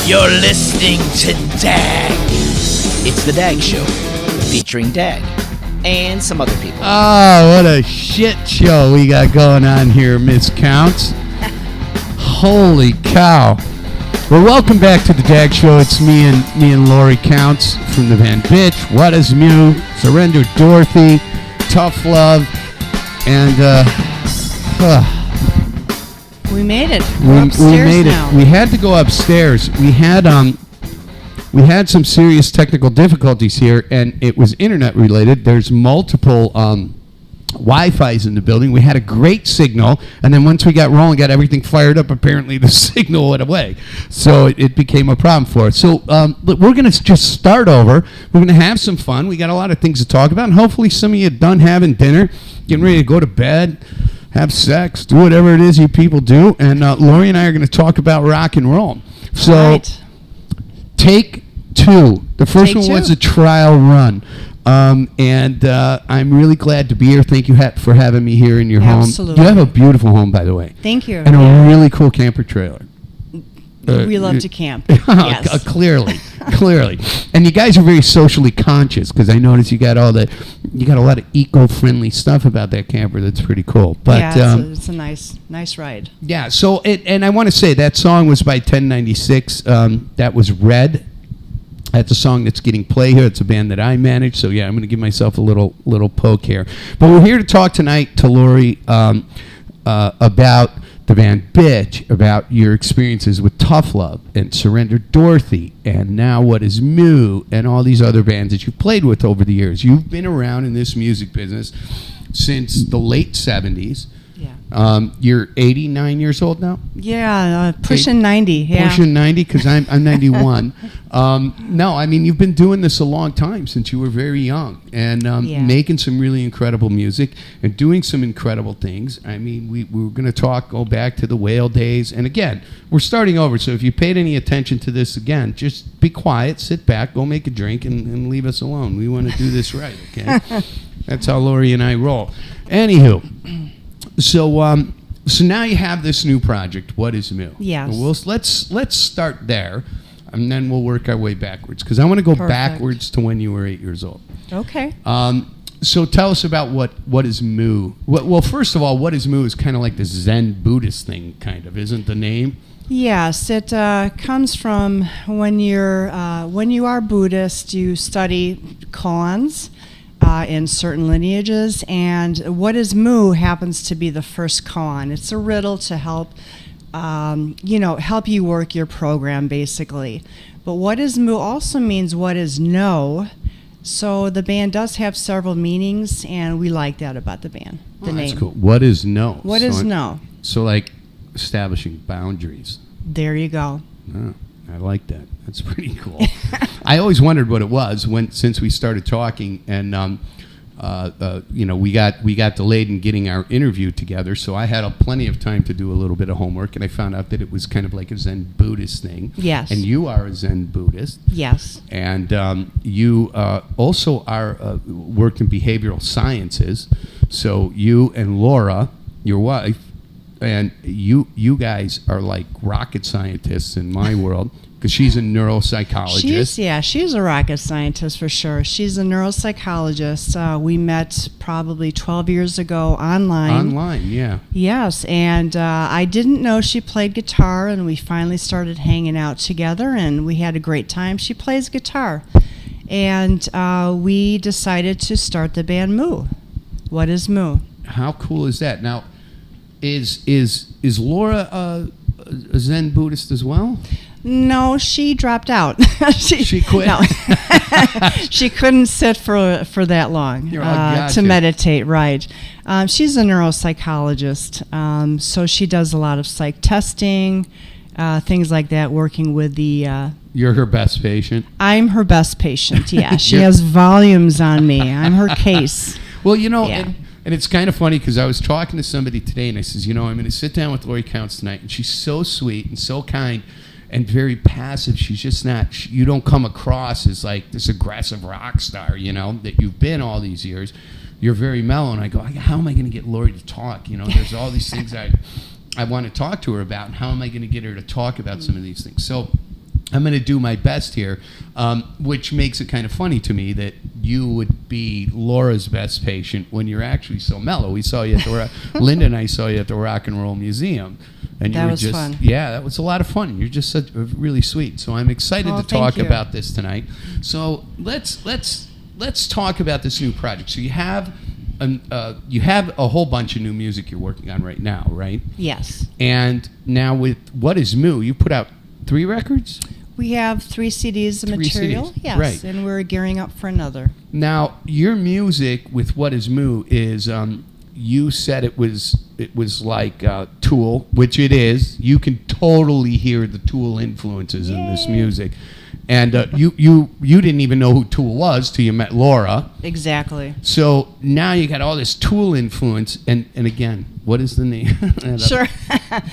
You're listening to DAG. It's the DAG Show, featuring DAG and some other people. Oh, what a shit show we got going on here, Miss Kountz. Holy cow. Well, welcome back to the DAG Show. It's me and Lorrie Kountz from the band Bitch, What Is Mew, Surrender Dorothy, Tough Love, and we made it. We made now. it. We had to go upstairs. We had some serious technical difficulties here, and it was internet related. There's multiple Wi-Fi's in the building. We had a great signal, and then once we got rolling, got everything fired up, apparently the signal went away. So it became a problem for us. So we're going to just start over. We're going to have some fun. We got a lot of things to talk about, and hopefully some of you are done having dinner, getting ready to go to bed, have sex, do whatever it is you people do. And Lorrie and I are going to talk about rock and roll. So right. Take two. The first one was a trial run. And I'm really glad to be here. Thank you for having me here in your home. Absolutely. You have a beautiful home, by the way. Thank you. And a really cool camper trailer. We love to camp. Yes. Clearly. And you guys are very socially conscious, because I noticed you got a lot of eco-friendly stuff about that camper. That's pretty cool. But yeah, it's a nice ride. Yeah. So and I want to say that song was by 1096. That was Red. That's a song that's getting play here. It's a band that I manage, so yeah, I'm going to give myself a little poke here. But we're here to talk tonight to Lorrie about the band Bitch, about your experiences with Tough Love and Surrender Dorothy, and now What Is Moo, and all these other bands that you've played with over the years. You've been around in this music business since the late 70s. Yeah. You're 89 years old now? Yeah, pushing 90. Yeah. Pushing 90, because I'm 91. No, I mean, you've been doing this a long time, since you were very young, and making some really incredible music and doing some incredible things. I mean, we were going to go back to the Whale days, and again, we're starting over, so if you paid any attention to this again, just be quiet, sit back, go make a drink, and leave us alone. We want to do this right, okay? That's how Lorrie and I roll. Anywho, so now you have this new project, What Is Moo? Yes. Let's start there, and then we'll work our way backwards, because I want to go backwards to when you were 8 years old. Okay. So tell us about what is Moo. Well, first of all, What Is Moo is kind of like the Zen Buddhist thing, kind of, isn't the name? Yes, it comes from when you are Buddhist, you study koans in certain lineages, and What Is Moo happens to be the first koan. It's a riddle to help you work your program, basically. But What Is Moo also means what is no. So the band does have several meanings, and we like that about the band. The name. That's cool. What is no? What is no? So like establishing boundaries. There you go. Oh, I like that. That's pretty cool. I always wondered what it was since we started talking, and we got delayed in getting our interview together. So I had plenty of time to do a little bit of homework, and I found out that it was kind of like a Zen Buddhist thing. Yes. And you are a Zen Buddhist. Yes. And you also are worked in behavioral sciences. So you and Laura, your wife, and you guys are like rocket scientists in my world, because she's a neuropsychologist. She's a rocket scientist for sure. She's a neuropsychologist. We met probably 12 years ago online. Online, yeah. Yes, and I didn't know she played guitar, and we finally started hanging out together, and we had a great time. She plays guitar, and we decided to start the band Moo. What is Moo? How cool is that? Now, is Laura a Zen Buddhist as well? No, she dropped out. She quit? No. She couldn't sit for that long Gotcha. to meditate, right. She's a neuropsychologist, so she does a lot of psych testing, things like that, working with the... You're her best patient? I'm her best patient, yeah. She has volumes on me. I'm her case. Well, Yeah. And it's kind of funny, because I was talking to somebody today, and I says, I'm going to sit down with Lorrie Kountz tonight, and she's so sweet and so kind and very passive. She's just not, you don't come across as like this aggressive rock star, that you've been all these years. You're very mellow. And I go, how am I going to get Lorrie to talk? There's all these things I want to talk to her about, and how am I going to get her to talk about some of these things? So I'm going to do my best here, which makes it kind of funny to me that you would be Laura's best patient when you're actually so mellow. We saw you at the Linda and I saw you at the Rock and Roll Museum, and that you were was just fun. Yeah, that was a lot of fun. You're just really sweet. So I'm excited to talk about this tonight. So let's talk about this new project. So you have a whole bunch of new music you're working on right now, right? Yes. And now with What Is Moo, you put out 3 records? We have 3 CDs of 3 material, CDs, yes, right. and we're gearing up for another. Now, your music with What Is Moo is, you said it was like Tool, which it is. You can totally hear the Tool influences in this music. And you didn't even know who Tool was till you met Laura. Exactly. So now you got all this Tool influence, and again, what is the name? Sure.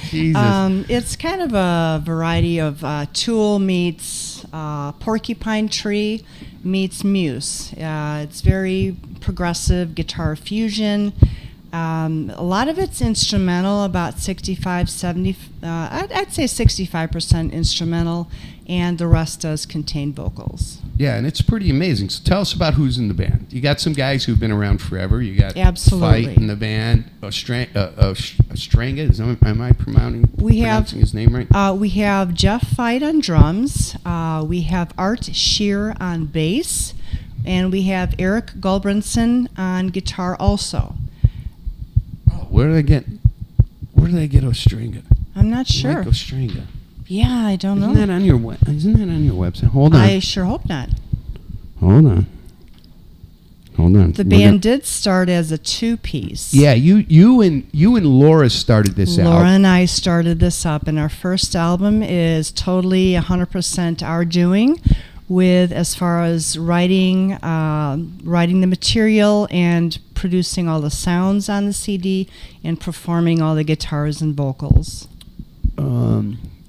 Jesus. It's kind of a variety of Tool meets Porcupine Tree meets Muse. It's very progressive guitar fusion. A lot of it's instrumental, about 65, 70, I'd say 65% instrumental, and the rest does contain vocals. Yeah, and it's pretty amazing. So tell us about who's in the band. You got some guys who've been around forever. You got Absolutely. Fight in the band. Ostranga, am I pronouncing his name right? We have Jeff Fight on drums. We have Art Shear on bass. And we have Eric Gulbranson on guitar also. Oh, where do they get Ostranga? I'm not sure. Mike Ostranga. Yeah, I don't know. Isn't that on your website? Hold on. I sure hope not. Hold on. The band did start as a two-piece. Yeah, you and Laura started this out. Laura and I started this up, and our first album is totally 100% our doing, with as far as writing the material and producing all the sounds on the CD and performing all the guitars and vocals.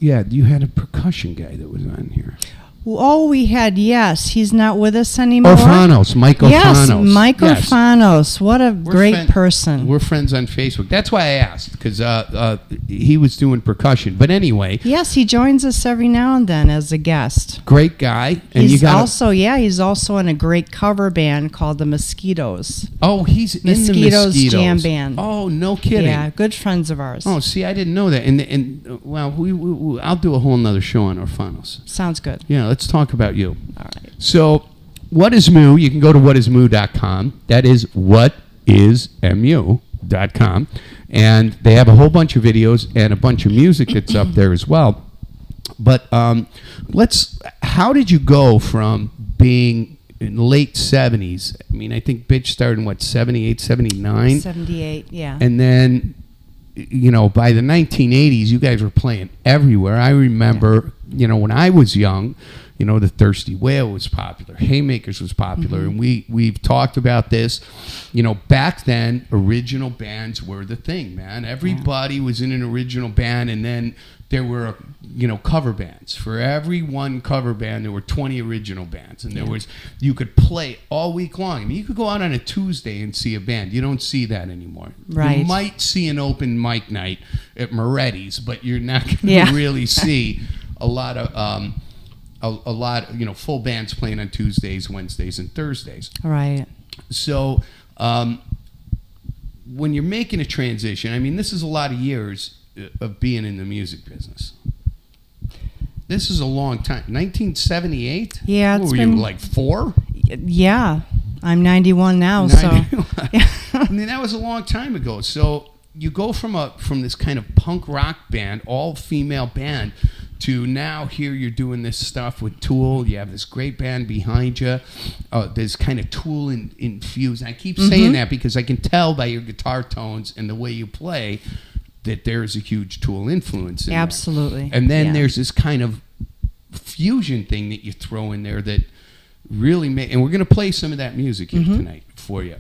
Yeah, you had a percussion guy that was on here. Oh, we had, yes. He's not with us anymore. Mike Orfanos. Yes, Mike Orfanos. What a great person. We're friends on Facebook. That's why I asked, because he was doing percussion. But anyway. Yes, he joins us every now and then as a guest. Great guy. And he's also in a great cover band called the Mosquitoes. Oh, he's in the Mosquitoes Jam Band. Oh, no kidding. Yeah, good friends of ours. Oh, see, I didn't know that. And well, I'll do a whole nother show on Orfanos. Sounds good. Yeah, let's talk about you. All right. So, What Is Moo? You can go to whatismoo.com. That is whatismu.com. And they have a whole bunch of videos and a bunch of music that's up there as well. But how did you go from being in the late 70s? I mean, I think Bitch started in, 78, 79? 78, yeah. And then, by the 1980s, you guys were playing everywhere. I remember, when I was young, the Thirsty Whale was popular. Haymakers was popular. And we've talked about this. Back then, original bands were the thing, man. Everybody was in an original band, and then there were, cover bands. For every one cover band, there were 20 original bands. And you could play all week long. I mean, you could go out on a Tuesday and see a band. You don't see that anymore. Right. You might see an open mic night at Moretti's, but you're not going to really see a lot of full bands playing on Tuesdays, Wednesdays, and Thursdays. Right. So when you're making a transition, I mean, this is a lot of years of being in the music business. This is a long time. 1978? Yeah, what, were you like 4? Yeah, I'm 91 now. 91. So I mean, that was a long time ago. So you go from this kind of punk rock band, all female band, to now here you're doing this stuff with Tool. You have this great band behind you. There's kind of Tool infused. And I keep saying that because I can tell by your guitar tones and the way you play that there's a huge Tool influence in Absolutely. there. And then there's this kind of fusion thing that you throw in there that really and we're going to play some of that music here tonight for you,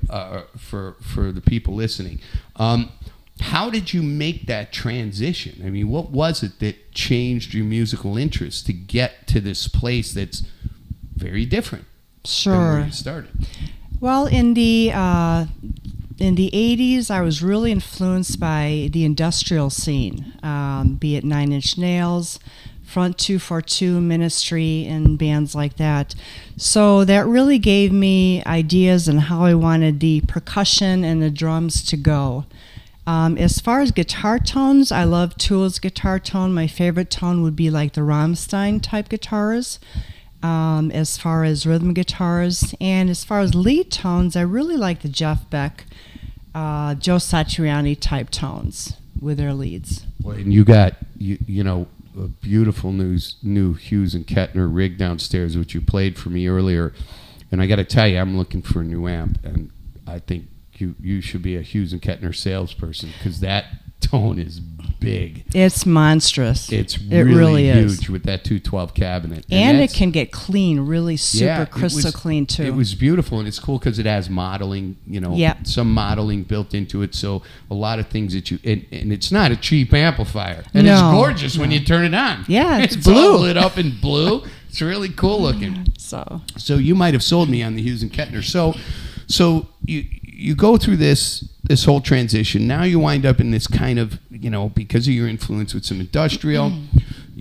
for the people listening. How did you make that transition? I mean, what was it that changed your musical interest to get to this place that's very different than where you started? Well, in the 80s, I was really influenced by the industrial scene, be it Nine Inch Nails, Front 242, Ministry, and bands like that. So that really gave me ideas on how I wanted the percussion and the drums to go. As far as guitar tones, I love Tool's guitar tone. My favorite tone would be like the Rammstein type guitars. As far as rhythm guitars, and as far as lead tones, I really like the Jeff Beck, Joe Satriani type tones with their leads. Well, and you got a beautiful new Hughes and Kettner rig downstairs, which you played for me earlier. And I got to tell you, I'm looking for a new amp, and I think you should be a Hughes and Kettner salesperson, because that tone is big. It's monstrous. It's it really huge is. With that 212 cabinet. And it can get clean, really super crystal clean too. It was beautiful, and it's cool because it has modeling, some modeling built into it. So a lot of things that and it's not a cheap amplifier. And it's gorgeous when you turn it on. Yeah, it's blue. All lit up in blue. It's really cool looking. So you might have sold me on the Hughes and Kettner. So you go through this whole transition. Now you wind up in this kind of, because of your influence with some industrial,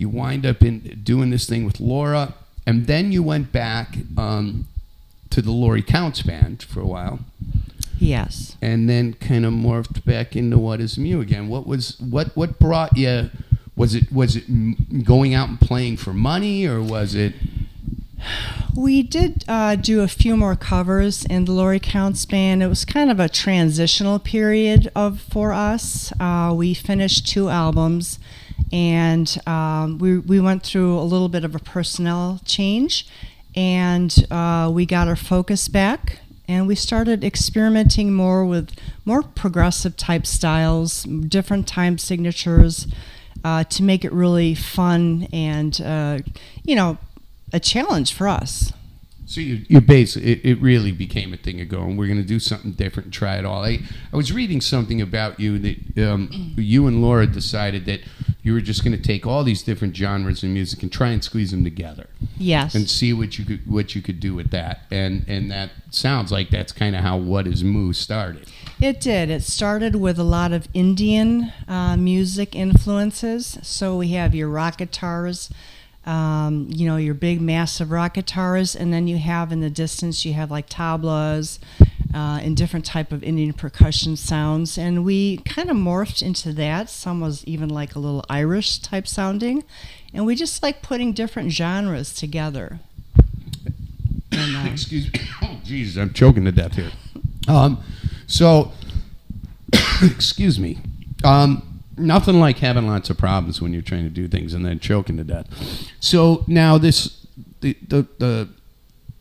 You wind up in doing this thing with Laura, and then you went back to the Lorrie Kountz band for a while. Yes. And then kind of morphed back into What Is Mew again. What brought you? Was it going out and playing for money, or was it? We did do a few more covers in the Lorrie Kountz band. It was kind of a transitional period for us. We finished 2 albums, and we went through a little bit of a personnel change, and we got our focus back, and we started experimenting more with more progressive type styles, different time signatures, to make it really fun and a challenge for us. So you basically, it really became a thing of going, we're going to do something different and try it all. I was reading something about you that you and Laura decided that you were just going to take all these different genres of music and try and squeeze them together. Yes. And see what you could do with that. And that sounds like that's kind of how What Is Moo started. It did. It started with a lot of Indian music influences. So we have your rock guitars, your big massive rock guitars, and then you have in the distance you have like tablas and different type of Indian percussion sounds, and we kind of morphed into that. Some was even like a little Irish type sounding, and we just like putting different genres together. And, excuse me. Oh, Jesus, I'm choking to death here. So, excuse me. Nothing like having lots of problems when you're trying to do things and then choking to death. So now the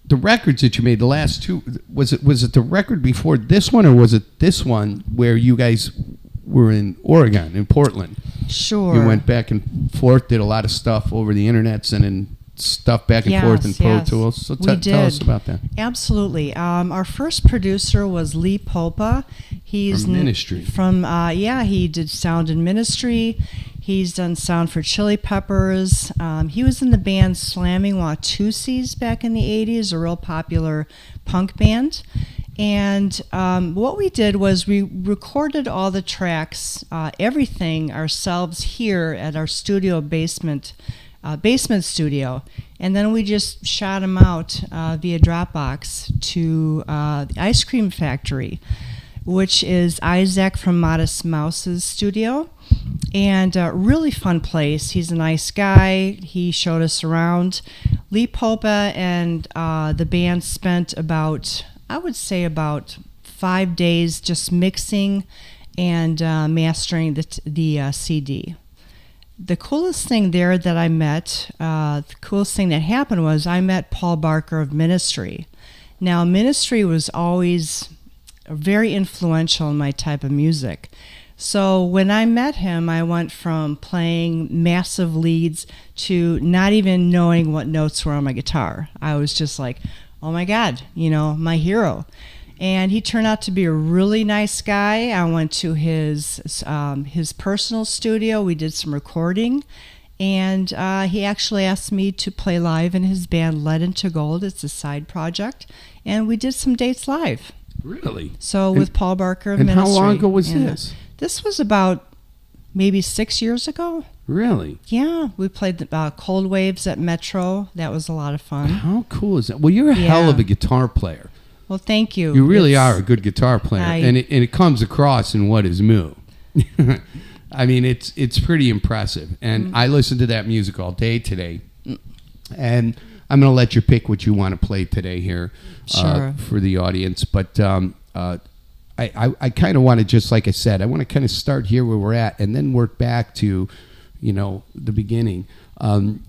records that you made, the last 2, was it the record before this one, or was it this one where you guys were in Oregon, in Portland? Sure. You went back and forth, did a lot of stuff over the internet, sending stuff back and forth in Pro Tools. So tell us about that. Absolutely. Our first producer was Lee Popa. He's from Ministry. He did sound in Ministry. He's done sound for Chili Peppers. He was in the band Slamming Watusis back in the 80s, a real popular punk band. And what we did was we recorded all the tracks, everything ourselves here at our studio basement studio, and then we just shot them out via Dropbox to the Ice Cream Factory, which is Isaac from Modest Mouse's studio, and a really fun place. He's a nice guy. He showed us around. Lee Popa and the band spent about 5 days just mixing and mastering the CD. The coolest thing there that I met, the coolest thing that happened was I met Paul Barker of Ministry. Now, Ministry was always very influential in my type of music. So when I met him, I went from playing massive leads to not even knowing what notes were on my guitar. I was just like, oh my God, my hero. And he turned out to be a really nice guy. I went to his personal studio. We did some recording, and he actually asked me to play live in his band Lead Into Gold. It's a side project, and we did some dates live. Really? So with Paul Barker of Ministry. And how long ago was and, this? This was about maybe 6 years ago. Really? Yeah, we played the Cold Waves at Metro. That was a lot of fun. How cool is that? Well, you're a hell of a guitar player. Well, thank you. You really are a good guitar player, and it comes across in What Is Moo. I mean, it's pretty impressive, and I listened to that music all day today, and I'm going to let you pick what you want to play today here for the audience. But I kind of want to, just like I said, I want to kind of start here where we're at, and then work back to, the beginning.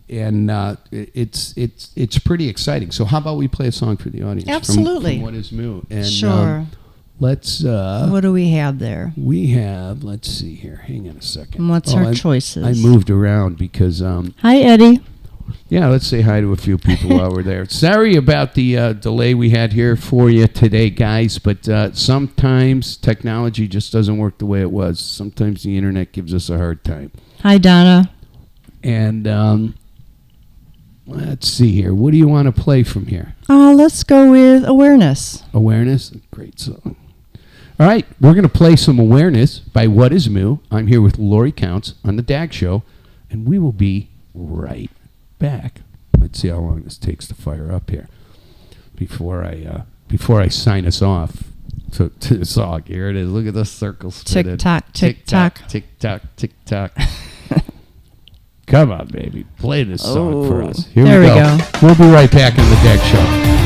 It's pretty exciting. So how about we play a song for the audience? Absolutely. From What Is Moo? And, sure. Let's. What do we have there? We have. Let's see here. Hang on a second. And what's our choices? I moved around because. Hi, Eddie. Yeah, let's say hi to a few people while we're there. Sorry about the delay we had here for you today, guys. But sometimes technology just doesn't work the way it was. Sometimes the internet gives us a hard time. Hi, Donna. And let's see here. What do you want to play from here? Let's go with Awareness. Awareness? Great song. All right, we're going to play some Awareness by What Is Moo. I'm here with Lorrie Kountz on the DAG Show, and we will be right back. Let's see how long this takes to fire up here before I sign us off. To the song. Here it is. Look at the circle spinning. Tick tock, tick tock. Tick tock, tick tock. Come on, baby. Play this song for us. Here There we we go. go. We'll be right back in the DAG Show.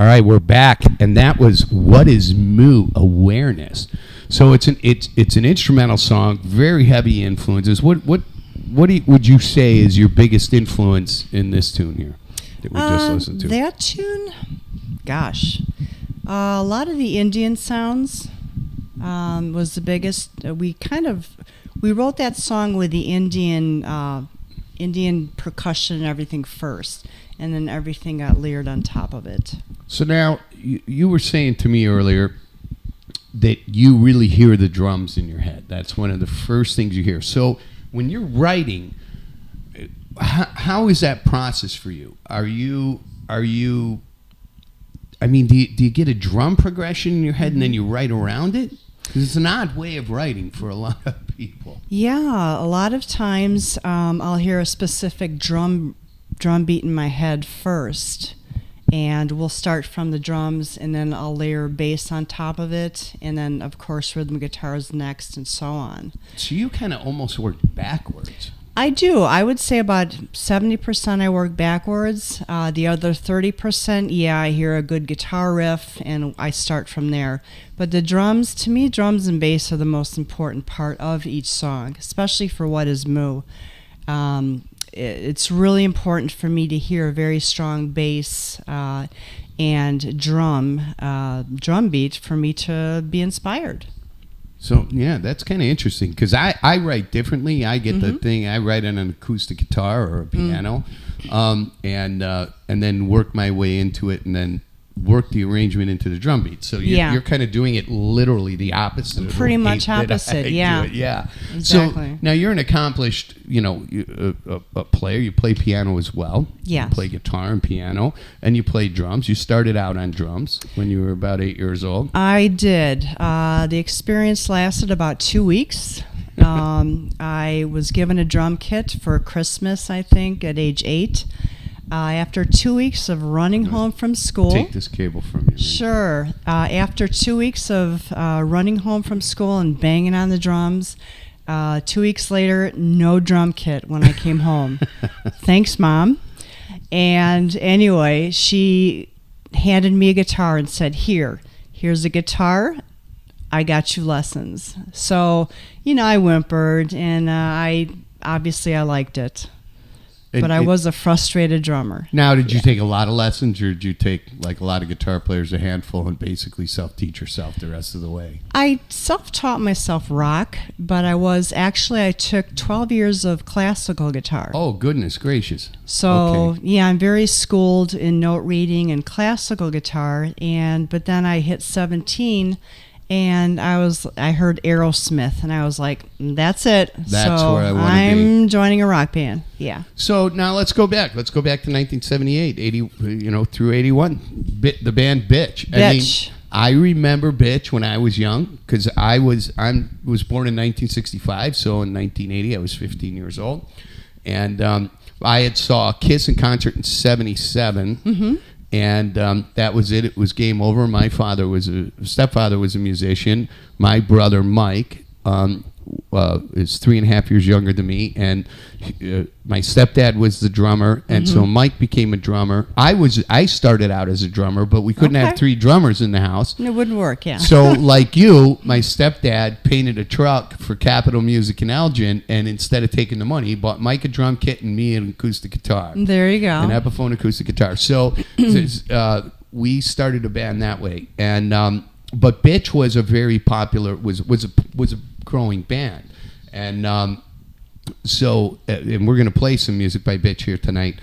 All right, we're back, and that was "What Is Moo?" Awareness. So it's an instrumental song, very heavy influences. What would you say is your biggest influence in this tune here that we just listened to? That tune, gosh, a lot of the Indian sounds was the biggest. We wrote that song with the Indian percussion and everything first, and then everything got layered on top of it. So now, you were saying to me earlier that you really hear the drums in your head. That's one of the first things you hear. So when you're writing, how is that process for you? Do you get a drum progression in your head and then you write around it? Because it's an odd way of writing for a lot of people. Yeah, a lot of times I'll hear a specific drum beat in my head first, and we'll start from the drums, and then I'll layer bass on top of it, and then of course rhythm guitars next, and so on. So you kind of almost work backwards. I do. I would say about 70% I work backwards. The other 30%, yeah, I hear a good guitar riff and I start from there. But the drums, to me, drums and bass are the most important part of each song, especially for What Is Moo. It's really important for me to hear a very strong bass and drum beat for me to be inspired. So, yeah, that's kind of interesting because I write differently. I get the thing, I write on an acoustic guitar or a piano and then work my way into it and then work the arrangement into the drum beat. So you're kind of doing it literally the opposite. Pretty much opposite, yeah. Yeah. Exactly. So now you're an accomplished, a player. You play piano as well. Yes. You play guitar and piano, and you play drums. You started out on drums when you were about 8 years old. I did. The experience lasted about 2 weeks. I was given a drum kit for Christmas, I think, at age 8. After 2 weeks of running home from school. Take this cable from you. Sure. After 2 weeks of running home from school and banging on the drums, 2 weeks later, no drum kit when I came home. Thanks, Mom. And anyway, she handed me a guitar and said, here's a guitar. I got you lessons. So, I whimpered, and I liked it. But I was a frustrated drummer. Now, did you take a lot of lessons, or did you take, like a lot of guitar players, a handful and basically self-teach yourself the rest of the way? I self-taught myself rock, but I took 12 years of classical guitar. Oh, goodness gracious. So, yeah, I'm very schooled in note reading and classical guitar, but then I hit 17, and I heard Aerosmith, and I was like, that's it. That's so where I want to be. I'm joining a rock band. Yeah. So now let's go back. Let's go back to 1978, 80, through 81. The band Bitch. Bitch. I remember Bitch when I was young because I was born in 1965. So in 1980, I was 15 years old, and I had saw Kiss in concert in '77. Mm-hmm. And that was it. It was game over. My stepfather was a musician. My brother Mike is 3.5 years younger than me, and my stepdad was the drummer, and so Mike became a drummer. I started out as a drummer, but we couldn't have 3 drummers in the house. It wouldn't work, yeah. So, like you, my stepdad painted a truck for Capitol Music in Elgin, and instead of taking the money, he bought Mike a drum kit and me an acoustic guitar. There you go. An Epiphone acoustic guitar. So we started a band that way, and but Bitch was a very popular was a growing band, and and we're going to play some music by Bitch here tonight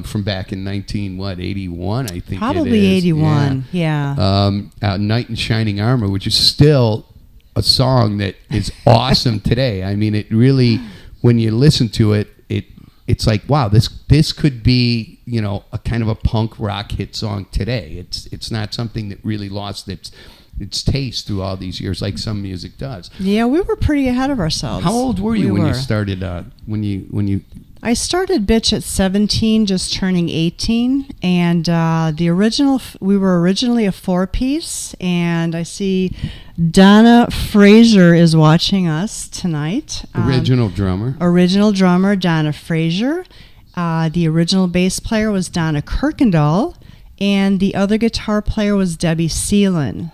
from back in 81, I think. Probably 81, yeah. Knight in Shining Armor, which is still a song that is awesome today. I mean, it really, when you listen to it, it's like, wow, this could be, a kind of a punk rock hit song today. It's not something that really lost its taste through all these years like some music does. Yeah, we were pretty ahead of ourselves. How old were you when you started? When you? I started Bitch at 17, just turning 18, and we were originally a 4-piece, and I see Donna Fraser is watching us tonight. Original drummer. Original drummer, Donna Fraser. The original bass player was Donna Kirkendall, and the other guitar player was Debbie Seelan.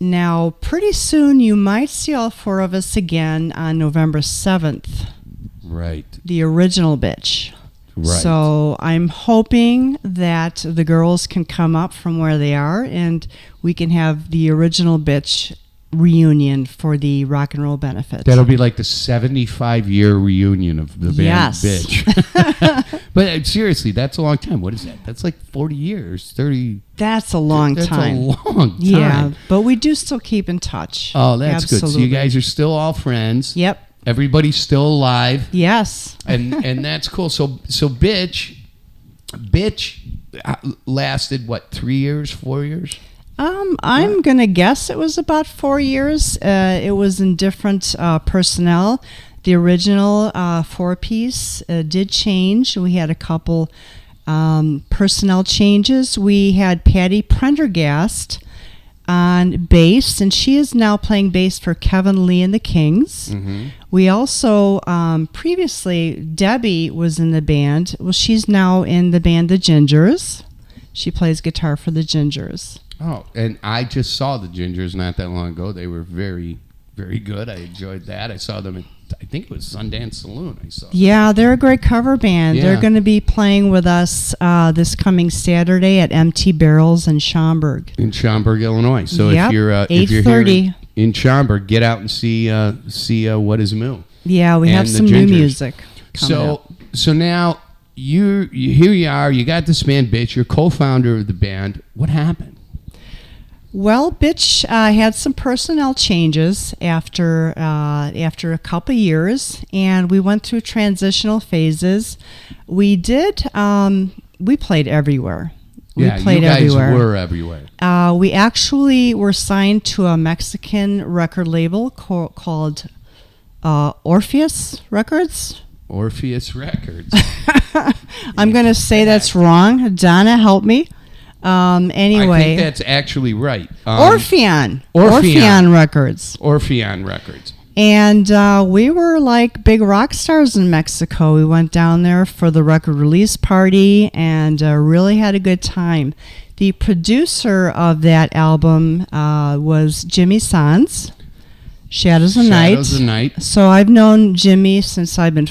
Now, pretty soon you might see all four of us again on November 7th. Right. The original Bitch. Right. So I'm hoping that the girls can come up from where they are and we can have the original Bitch reunion for the rock and roll benefit. That'll be like the 75-year reunion of the band Yes. Bitch. But seriously, that's a long time. What is that? That's like 40 years, 30. That's a long time. That's a long time. Yeah, but we do still keep in touch. Oh, that's good. So Absolutely. you guys are still all friends. Yep. Everybody's still alive. Yes. And that's cool. So Bitch lasted what, 3 years, 4 years? I'm gonna guess it was about 4 years. It was in different personnel. The original four-piece did change. We had a couple personnel changes. We had Patty Prendergast on bass, and she is now playing bass for Kevin Lee and the Kings. Mm-hmm. We also, previously, Debbie was in the band. Well, she's now in the band The Gingers. She plays guitar for The Gingers. Oh, and I just saw the Gingers not that long ago. They were very, very good. I enjoyed that. I saw them at, I think it was Sundance Saloon. I saw. Yeah, they're a great cover band. Yeah. They're going to be playing with us this coming Saturday at Empty Barrels in Schaumburg. In Schaumburg, Illinois. So Yep, if you're 8:30. here in Schaumburg, get out and see What Is Moo. Yeah, we have And the some new Gingers. music coming up. So now you here you are. You got this band, Bitch. You're co-founder of the band. What happened? Well, Bitch had some personnel changes after a couple years, and we went through transitional phases. We did. We played everywhere. We played you guys everywhere. were everywhere. We actually were signed to a Mexican record label called Orpheus Records. Orpheus Records. I'm going to say that's wrong. Donna, help me. Anyway, I think that's actually right. Orpheon Records. Orpheon Records. And we were like big rock stars in Mexico. We went down there for the record release party and really had a good time. The producer of that album was Jimmy Sanz, Shadows of Night. So I've known Jimmy since I've been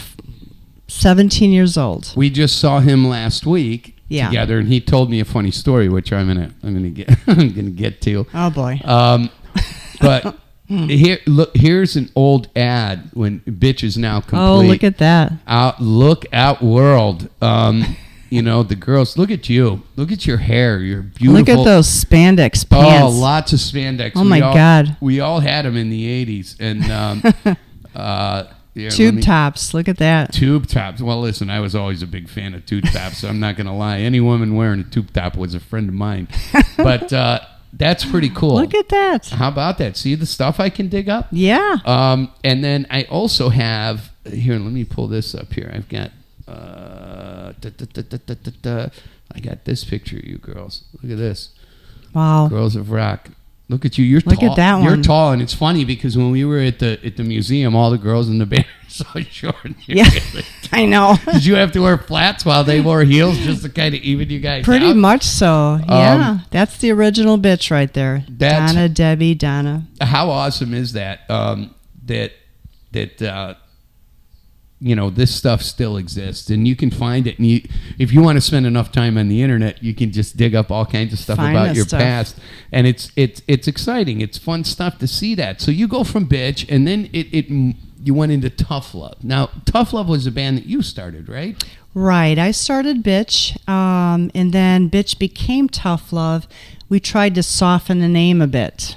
17 years old. We just saw him last week together, and he told me a funny story, which I'm gonna get to. Oh boy! But here's an old ad when Bitch is now complete. Oh, look at that! Look out, world! The girls. Look at you. Look at your hair. You're beautiful. Look at those spandex pants. Oh, lots of spandex. Oh my God! We all had them in the '80s, and tube tops. Look at that. Tube tops. Well, listen, I was always a big fan of tube tops, so I'm not going to lie. Any woman wearing a tube top was a friend of mine. But that's pretty cool. Look at that. How about that? See the stuff I can dig up? Yeah. And then I also have, here, let me pull this up here. I've got, I got this picture of you girls. Look at this. Wow. Girls of Rock. Look at you. You're Look tall. at that one. You're tall, and it's funny because when we were at the museum, all the girls in the band were so short. Yeah, I know. Did you have to wear flats while they wore heels just to kind of even you guys Pretty out? much so. Yeah, that's the original Bitch right there. That's- Donna, Debbie, Donna. How awesome is that? This stuff still exists, and you can find it. And if you want to spend enough time on the internet, you can just dig up all kinds of stuff Find about that your stuff. past, and it's exciting. It's fun stuff to see that. So you go from Bitch, and then you went into Tough Love. Now, Tough Love was a band that you started, right? Right. I started Bitch, and then Bitch became Tough Love. We tried to soften the name a bit.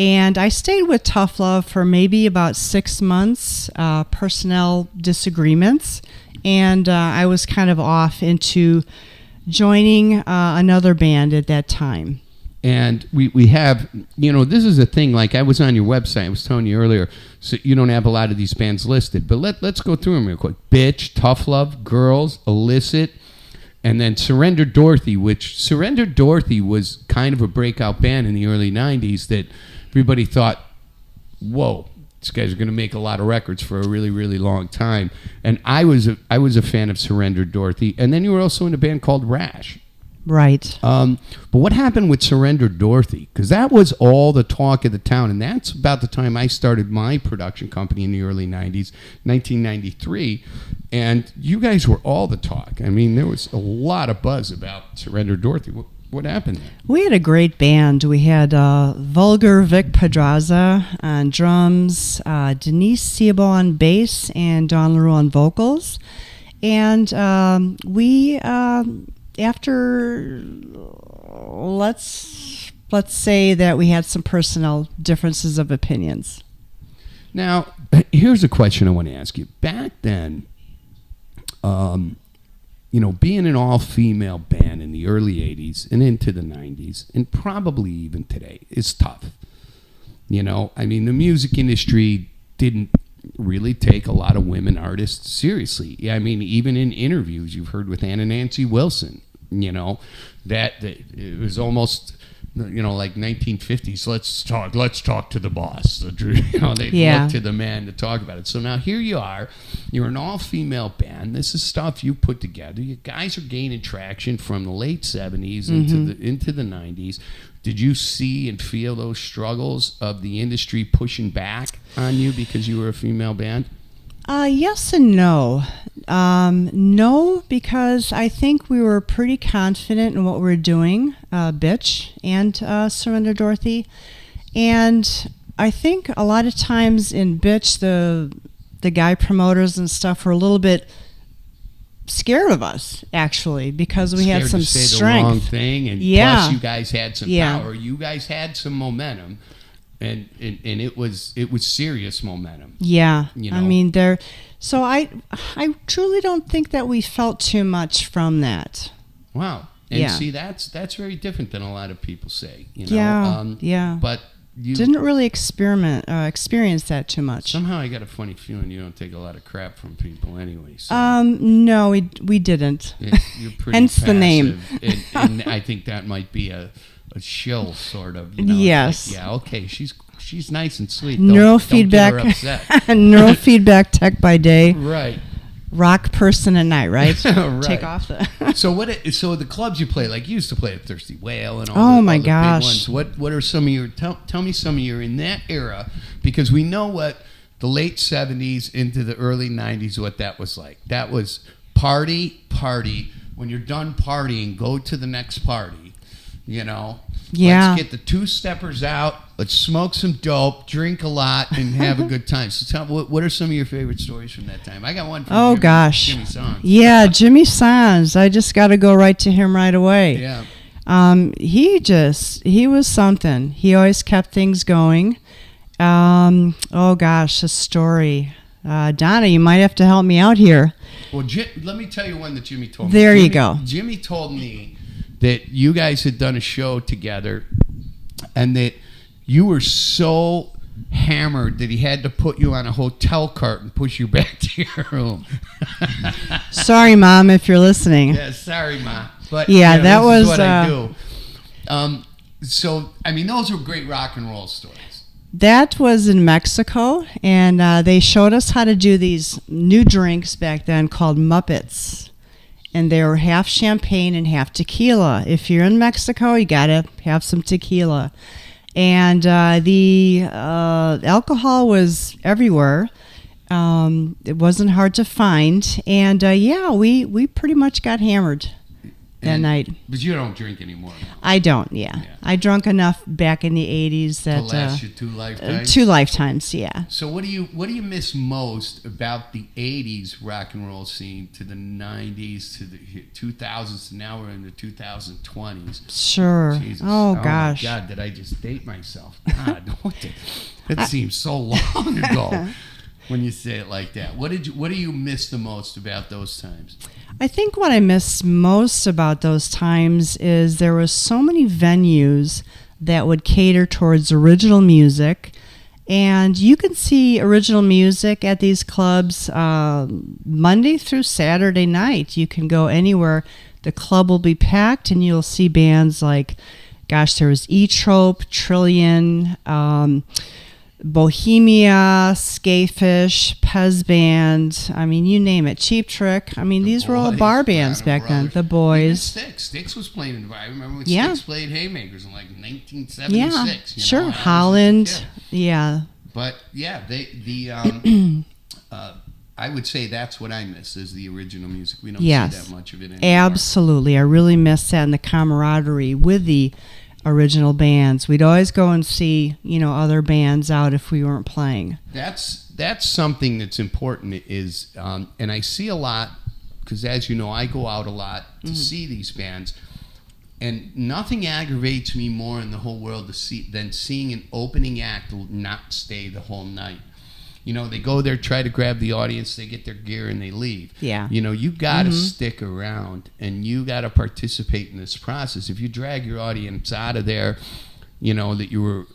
And I stayed with Tough Love for maybe about 6 months, personnel disagreements, and I was kind of off into joining another band at that time. And we have, this is a thing, like I was on your website, I was telling you earlier, so you don't have a lot of these bands listed, but let's go through them real quick. Bitch, Tough Love, Girls, Illicit, and then Surrender Dorothy, which Surrender Dorothy was kind of a breakout band in the early 90s that everybody thought, whoa, these guys are going to make a lot of records for a really, really long time. And I was a fan of Surrender Dorothy. And then you were also in a band called Rash. Right. But what happened with Surrender Dorothy? Because that was all the talk of the town, and that's about the time I started my production company in the early 90s, 1993, and you guys were all the talk. I mean, there was a lot of buzz about Surrender Dorothy. What happened there? We had a great band. We had Vulgar Vic Pedraza on drums, Denise Siebo on bass, and Dawn LaRue on vocals. And we... after let's say that we had some personal differences of opinions. Now, here's a question I want to ask you. Back then, being an all-female band in the early 80s and into the 90s, and probably even today, is tough. I mean, the music industry didn't really take a lot of women artists seriously. I mean, even in interviews you've heard with Anna Nancy Wilson, that it was almost, like 1950s. Let's talk to the boss. They look to the man to talk about it. So now here you are. You're an all-female band. This is stuff you put together. You guys are gaining traction from the late 70s into the 90s. Did you see and feel those struggles of the industry pushing back on you because you were a female band? Yes and no. No, because I think we were pretty confident in what we were doing, Bitch and Surrender Dorothy. And I think a lot of times in Bitch, the guy promoters and stuff were a little bit scared of us, actually, because we had some to say strength. The wrong thing, and plus you guys had some power. You guys had some momentum. And it was serious momentum. Yeah, I mean So I truly don't think that we felt too much from that. Wow, and see that's very different than a lot of people say. Yeah. But you didn't really experience that too much. Somehow I got a funny feeling you don't take a lot of crap from people anyway. So. No, we didn't. You're pretty Hence passive, the name. and I think that might be a shill, sort of. Yes. Like, okay, she's nice and sweet. Neurofeedback. Don't get her upset. Neurofeedback tech by day. Right. Rock person at night, right? Right. Take off the. So the clubs you play, like you used to play at Thirsty Whale and all. Oh my all the gosh. big ones. What are some of your? Tell me some of your in that era, because we know what the late 70s into the early 90s, what that was like. That was party. When you're done partying, go to the next party. Yeah. Let's get the two-steppers out. Let's smoke some dope, drink a lot, and have a good time. So tell me, what are some of your favorite stories from that time? I got one from Jimmy Sands. Yeah, Jimmy Sands. I just got to go right to him right away. Yeah. He was something. He always kept things going. A story. Donna, you might have to help me out here. Well, let me tell you one that Jimmy told me. There you go. Jimmy told me that you guys had done a show together and that you were so hammered that he had to put you on a hotel cart and push you back to your room. Sorry, Mom, if you're listening. Yeah, sorry, Ma. But yeah, that this was is what I do. So, I mean, those were great rock and roll stories. That was in Mexico, and they showed us how to do these new drinks back then called Muppets. And they were half champagne and half tequila. If you're in Mexico, you gotta have some tequila. And the alcohol was everywhere. It wasn't hard to find. And we pretty much got hammered that night. But you don't drink anymore. I don't, yeah. I drank enough back in the 80s that... To last you 2 lifetimes? 2 lifetimes, yeah. So what do you miss most about the 80s rock and roll scene to the 90s to the 2000s, and now we're in the 2020s? Sure. Jesus. Oh, gosh. My God, did I just date myself? God, that seems so long ago. When you say it like that, what do you miss the most about those times? I think what I miss most about those times is there were so many venues that would cater towards original music, and you can see original music at these clubs Monday through Saturday night. You can go anywhere. The club will be packed, and you'll see bands like, there was E-Trope, Trillion, Bohemia, Skafish, Pez Band. I mean, you name it. Cheap Trick. I mean, these were all bar bands back then. The Boys. Styx was playing in. I remember when Yeah. Styx played Haymakers in like 1976. Yeah, sure. And I was a Holland. kid. Yeah. But yeah, I would say that's what I miss is the original music. We don't see that much of it anymore. Absolutely. I really miss that and the camaraderie with the original bands. We'd always go and see, other bands out if we weren't playing. That's something that's important is, and I see a lot, because as you know, I go out a lot to see these bands, and nothing aggravates me more in the whole world than seeing an opening act not stay the whole night. They go there, try to grab the audience, they get their gear, and they leave. Yeah. You got to stick around, and you got to participate in this process. If you drag your audience out of there, that you were,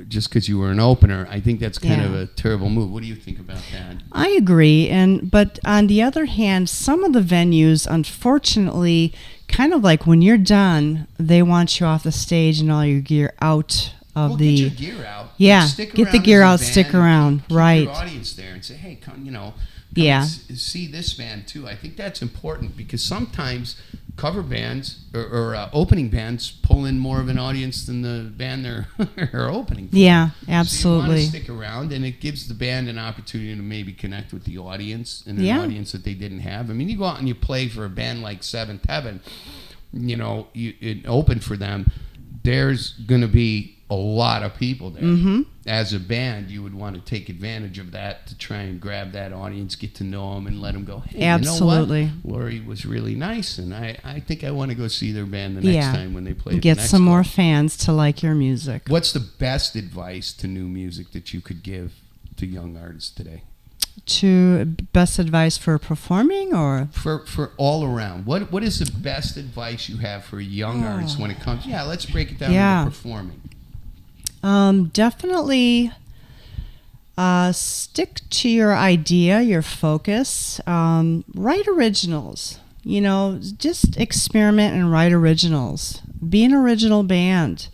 just because you were an opener, I think that's kind of a terrible move. What do you think about that? I agree. But on the other hand, some of the venues, unfortunately, kind of like when you're done, they want you off the stage and all your gear out of Get your gear out. Yeah, stick get the around gear as a out, band, stick around, keep right. your audience there and say, hey, come Yeah. see this band too. I think that's important because sometimes cover bands or opening bands pull in more of an audience than the band they're opening for. Yeah, So you absolutely. want to stick around, and it gives the band an opportunity to maybe connect with the audience and an audience that they didn't have. I mean, you go out and you play for a band like Seventh Heaven, it open for them. There's going to be a lot of people there. As a band, you would want to take advantage of that to try and grab that audience, get to know them, and let them go, hey, absolutely. You know what? Lorrie was really nice, and I think I want to go see their band the next time when they play. Get the next some club. more fans to like your music. What's the best advice to new music that you could give to young artists today? Best advice for performing or for all around? What is the best advice you have for a young artist when it comes? Yeah, let's break it down into performing. Definitely stick to your idea, your focus. Write originals. Just experiment and write originals. Be an original band.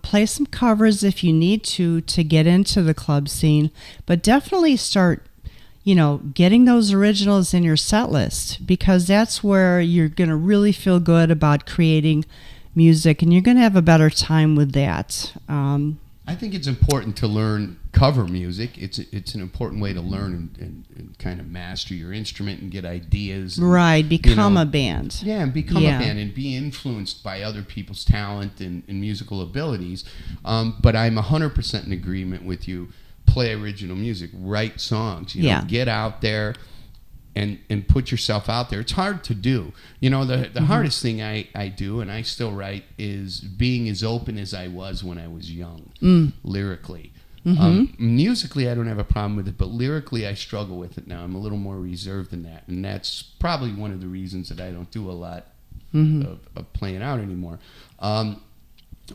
Play some covers if you need to get into the club scene, but definitely start, getting those originals in your set list, because that's where you're going to really feel good about creating music, and you're going to have a better time with that. I think it's important to learn cover music. It's an important way to learn and kind of master your instrument and get ideas. And, right, become a band. Yeah, and become a band and be influenced by other people's talent and musical abilities. But I'm 100% in agreement with you. Play original music, write songs. Get out there and put yourself out there. It's hard to do. The hardest thing I do, and I still write, is being as open as I was when I was young, lyrically. Musically, I don't have a problem with it, but lyrically, I struggle with it now. I'm a little more reserved than that, and that's probably one of the reasons that I don't do a lot of playing out anymore.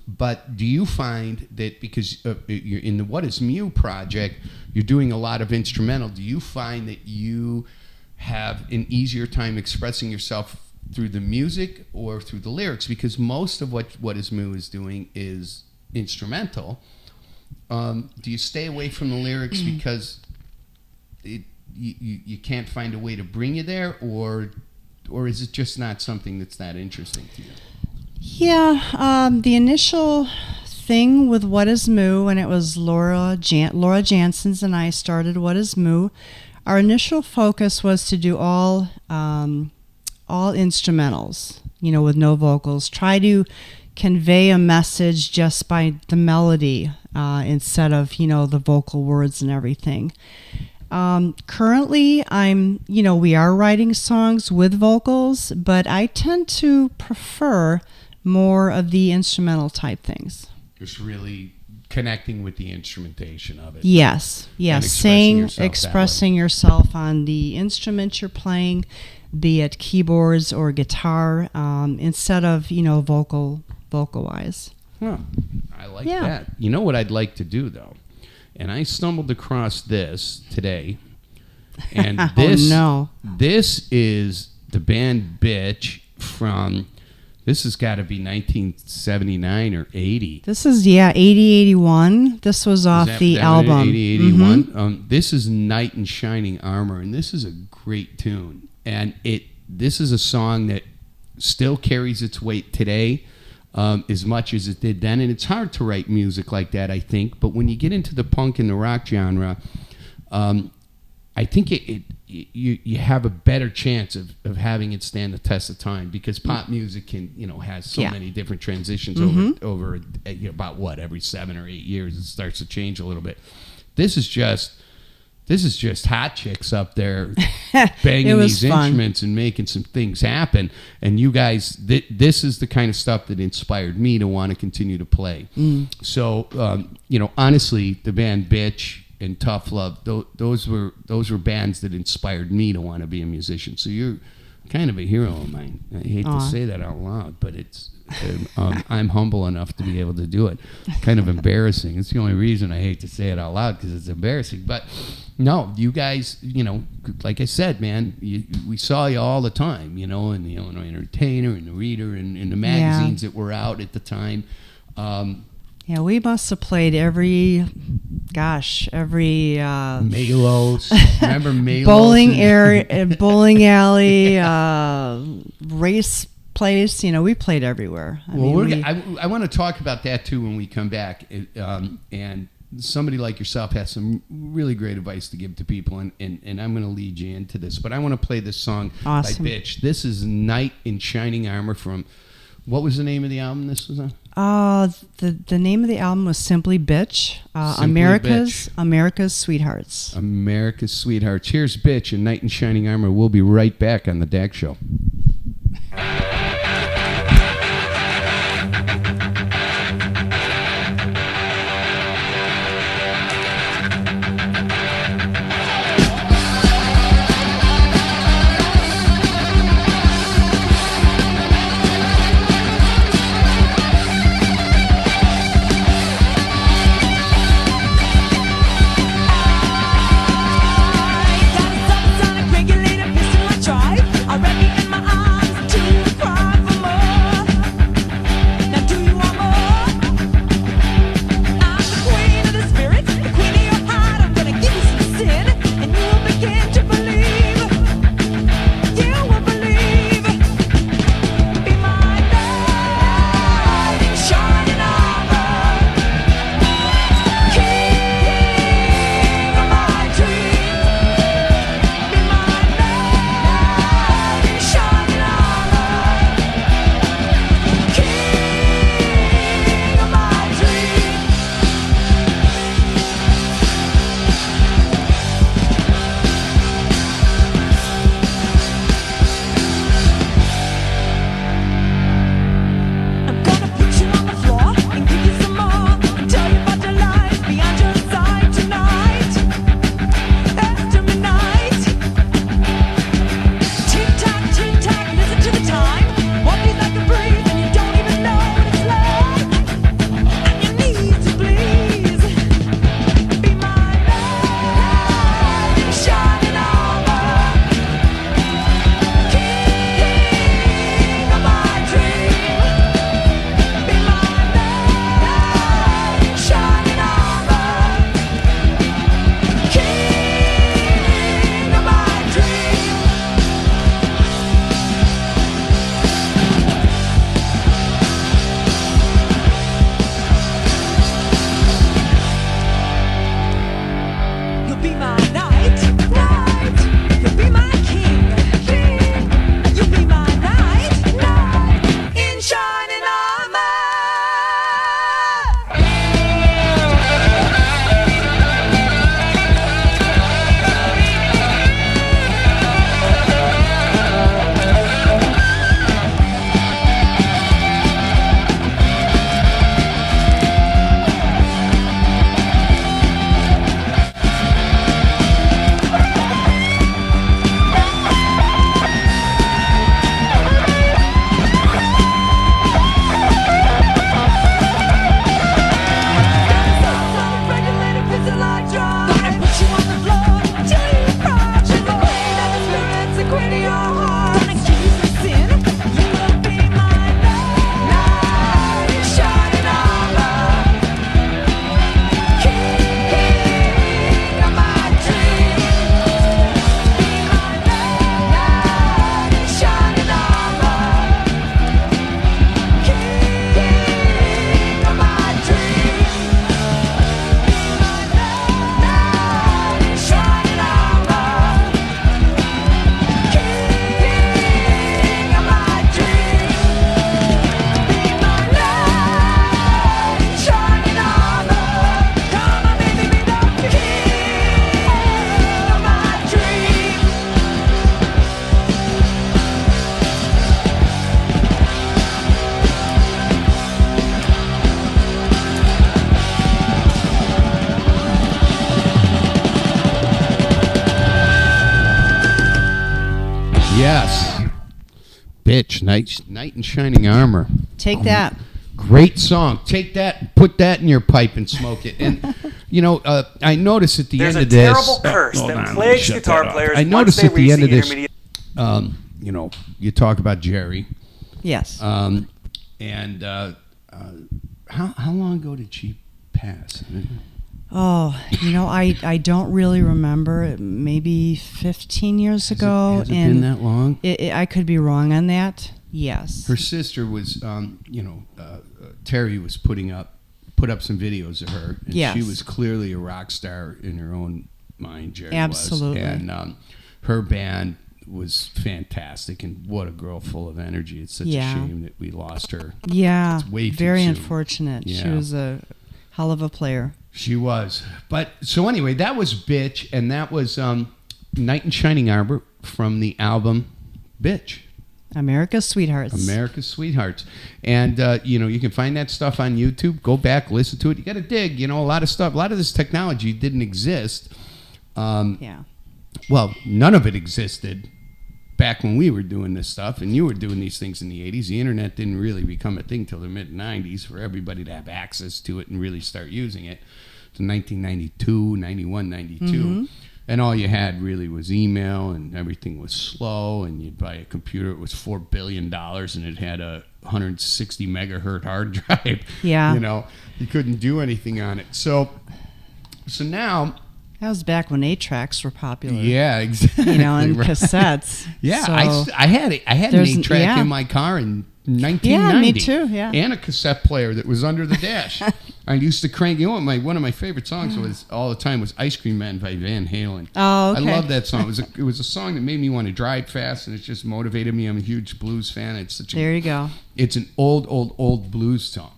But do you find that because you're in the What Is Mew project, you're doing a lot of instrumental, do you find that you have an easier time expressing yourself through the music or through the lyrics? Because most of what Is Mew is doing is instrumental. Do you stay away from the lyrics because you can't find a way to bring you there, or is it just not something that's that interesting to you? Yeah, the initial thing with What Is Moo, when it was Laura Jansen's and I started What Is Moo, our initial focus was to do all instrumentals, with no vocals. Try to convey a message just by the melody instead of, the vocal words and everything. Currently, we are writing songs with vocals, but I tend to prefer more of the instrumental type things. Just really connecting with the instrumentation of it. Yes. Expressing yourself on the instrument you're playing, be it keyboards or guitar, instead of, vocal-wise. Huh. I like that. You know what I'd like to do, though? And I stumbled across this today. And this is the band Bitch from This has got to be 1979 or 80. This is 80, 81. This was off the album. 80, 81. This is Knight in Shining Armor, and this is a great tune. And this is a song that still carries its weight today, as much as it did then. And it's hard to write music like that, I think. But when you get into the punk and the rock genre, I think you have a better chance of having it stand the test of time, because pop music has so many different transitions over about every 7 or 8 years it starts to change a little bit. This is just hot chicks up there banging these instruments and making some things happen. And you guys, this is the kind of stuff that inspired me to want to continue to play. So honestly, the band Bitch and Tough Love, those were bands that inspired me to want to be a musician. So you're kind of a hero of mine. I hate to say that out loud, but I'm humble enough to be able to do it. Kind of embarrassing. It's the only reason I hate to say it out loud, because it's embarrassing. But no, you guys, like I said, man, we saw you all the time, in the Illinois Entertainer and the Reader and in the magazines that were out at the time. Yeah, we must have played every Malos. Remember Malos? Bowling alley, race place. We played everywhere. I want to talk about that too when we come back. And somebody like yourself has some really great advice to give to people, and I'm going to lead you into this. But I want to play this song by Bitch. This is Knight in Shining Armor from. What was the name of the album this was on? The name of the album was simply Bitch. America's Sweethearts. America's Sweethearts. Here's Bitch and Knight in Shining Armor. We'll be right back on the DAG Show. Regulator, missing my drive. Already in my arms, too. Yes. Bitch, Knight in Shining Armor. Take that. Great song. Take that, put that in your pipe and smoke it. And, I noticed at the There's end of a this... terrible curse that plagues guitar players I once noticed they at the reach end the of this, intermediate... you talk about Jerry. Yes. How long ago did she pass? Oh, I don't really remember. Maybe 15 years ago. Has it been that long? I could be wrong on that. Yes. Her sister was, Terry was put up some videos of her. And yes. She was clearly a rock star in her own mind, Jerry Absolutely. was. And her band was fantastic, and what a girl full of energy. It's such a shame that we lost her. Yeah. It's way too very soon. unfortunate. Yeah. She was a hell of a player. She was. But so anyway, that was Bitch, and that was Knight in Shining Armor from the album Bitch. America's Sweethearts. America's Sweethearts. And, you can find that stuff on YouTube. Go back, listen to it. You got to dig, a lot of stuff. A lot of this technology didn't exist. Well, none of it existed back when we were doing this stuff, and you were doing these things in the 80s. The internet didn't really become a thing till the mid-90s for everybody to have access to it and really start using it. To 1992, 91, 92. Mm-hmm. And all you had really was email, and everything was slow, and you'd buy a computer. It was $4 billion, and it had a 160 megahertz hard drive. Yeah. You couldn't do anything on it. So now... That was back when 8-tracks were popular. Yeah, exactly. And cassettes. Yeah, so I had an 8-track in my car in 1990. Yeah, me too, yeah. And a cassette player that was under the dash. I used to crank, one of my favorite songs was all the time was Ice Cream Man by Van Halen. Oh, okay. I love that song. It was a song that made me want to drive fast, and it just motivated me. I'm a huge blues fan. There you go. It's an old blues song,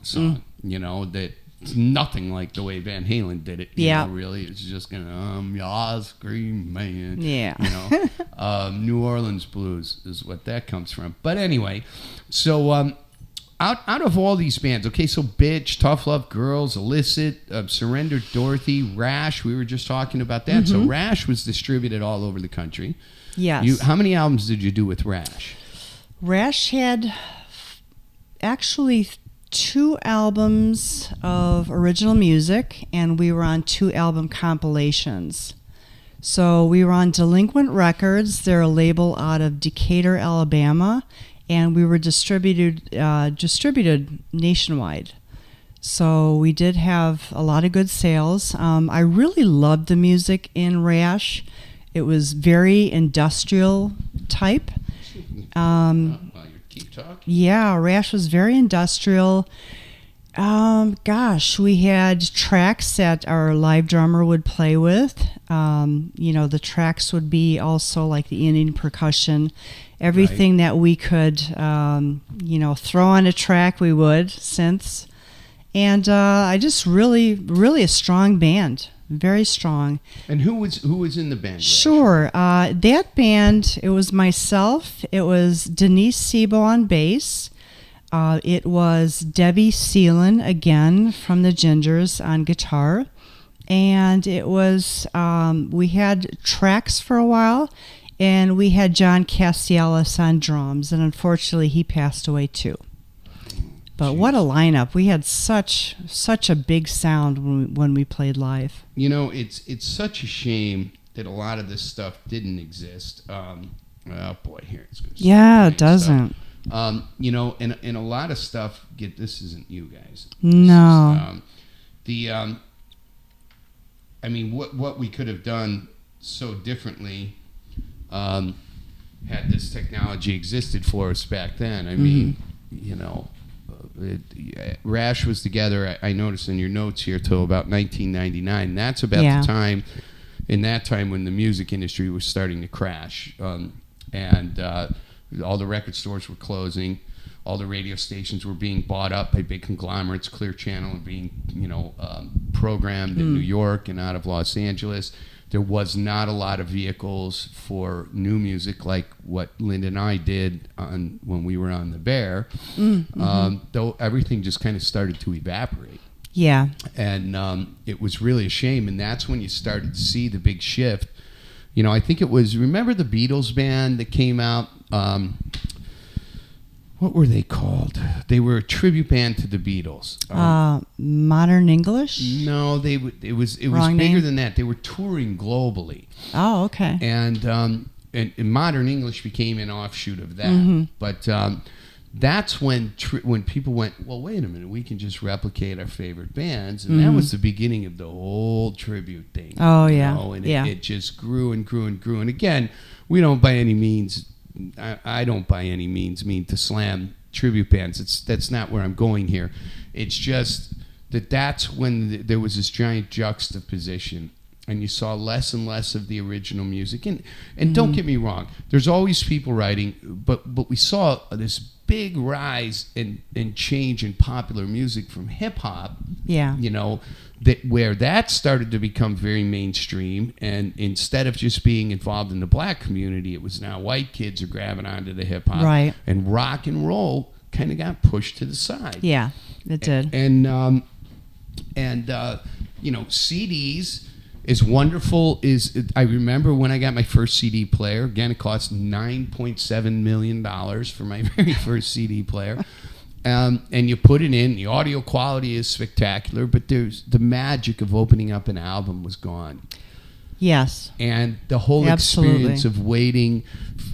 that it's nothing like the way Van Halen did it. Really, it's just Ice Cream Man. Yeah. New Orleans blues is what that comes from. But anyway, so out of all these bands, okay, so Bitch, Tough Love Girls, Illicit, Surrender Dorothy, Rash. We were just talking about that. Mm-hmm. So Rash was distributed all over the country. Yes. How many albums did you do with Rash? Rash had actually 2 albums of original music, and we were on 2 album compilations. So we were on Delinquent Records. They're a label out of Decatur, Alabama, and we were distributed nationwide. So we did have a lot of good sales. I really loved the music in Rash. It was very industrial type. Keep talking. Yeah, Rash was very industrial. We had tracks that our live drummer would play with. The tracks would be also like the Indian percussion. Everything that we could, throw on a track, we would, synths. And I just really a strong band. Very strong. And who was in the band? Sure. That band, it was myself. It was Denise Sebo on bass. It was Debbie Seelan, again, from the Gingers on guitar. And it was, we had tracks for a while, and we had John Castellanos on drums. And unfortunately, he passed away too. But what a lineup. We had such a big sound when we played live. It's such a shame that a lot of this stuff didn't exist. Oh boy, here it's going to it doesn't. And a lot of stuff, this isn't you guys. No. What we could have done so differently had this technology existed for us back then. Rash was together, I noticed in your notes here, till about 1999. That's about the time, in that time when the music industry was starting to crash. And all the record stores were closing. All the radio stations were being bought up by big conglomerates, Clear Channel, and being, programmed in New York and out of Los Angeles. There was not a lot of vehicles for new music like what Linda and I did when we were on the Bear. Though everything just kind of started to evaporate. Yeah. And it was really a shame. And that's when you started to see the big shift. I think it was, remember the Beatles band that came out what were they called? They were a tribute band to the Beatles. Modern English? No, it was Wrong bigger name? than that. They were touring globally. Oh, okay. And Modern English became an offshoot of that. Mm-hmm. But that's when people went, well, wait a minute, we can just replicate our favorite bands. And that was the beginning of the whole tribute thing. Oh, yeah. And yeah. it just grew and grew and grew. And again, we don't by any means, I don't by any means mean to slam tribute bands. That's not where I'm going here. It's just that's when there was this giant juxtaposition. And you saw less and less of the original music. And don't get me wrong, there's always people writing, but we saw this big rise and change in popular music from hip-hop, Yeah. where that started to become very mainstream. And instead of just being involved in the black community, it was now white kids are grabbing onto the hip-hop. Right. And rock and roll kind of got pushed to the side. Yeah, it did. And CDs... as wonderful as I remember when I got my first CD player. Again, it cost $9.7 million for my very first CD player. And you put it in. The audio quality is spectacular, but there's the magic of opening up an album was gone. Yes. And the whole experience of waiting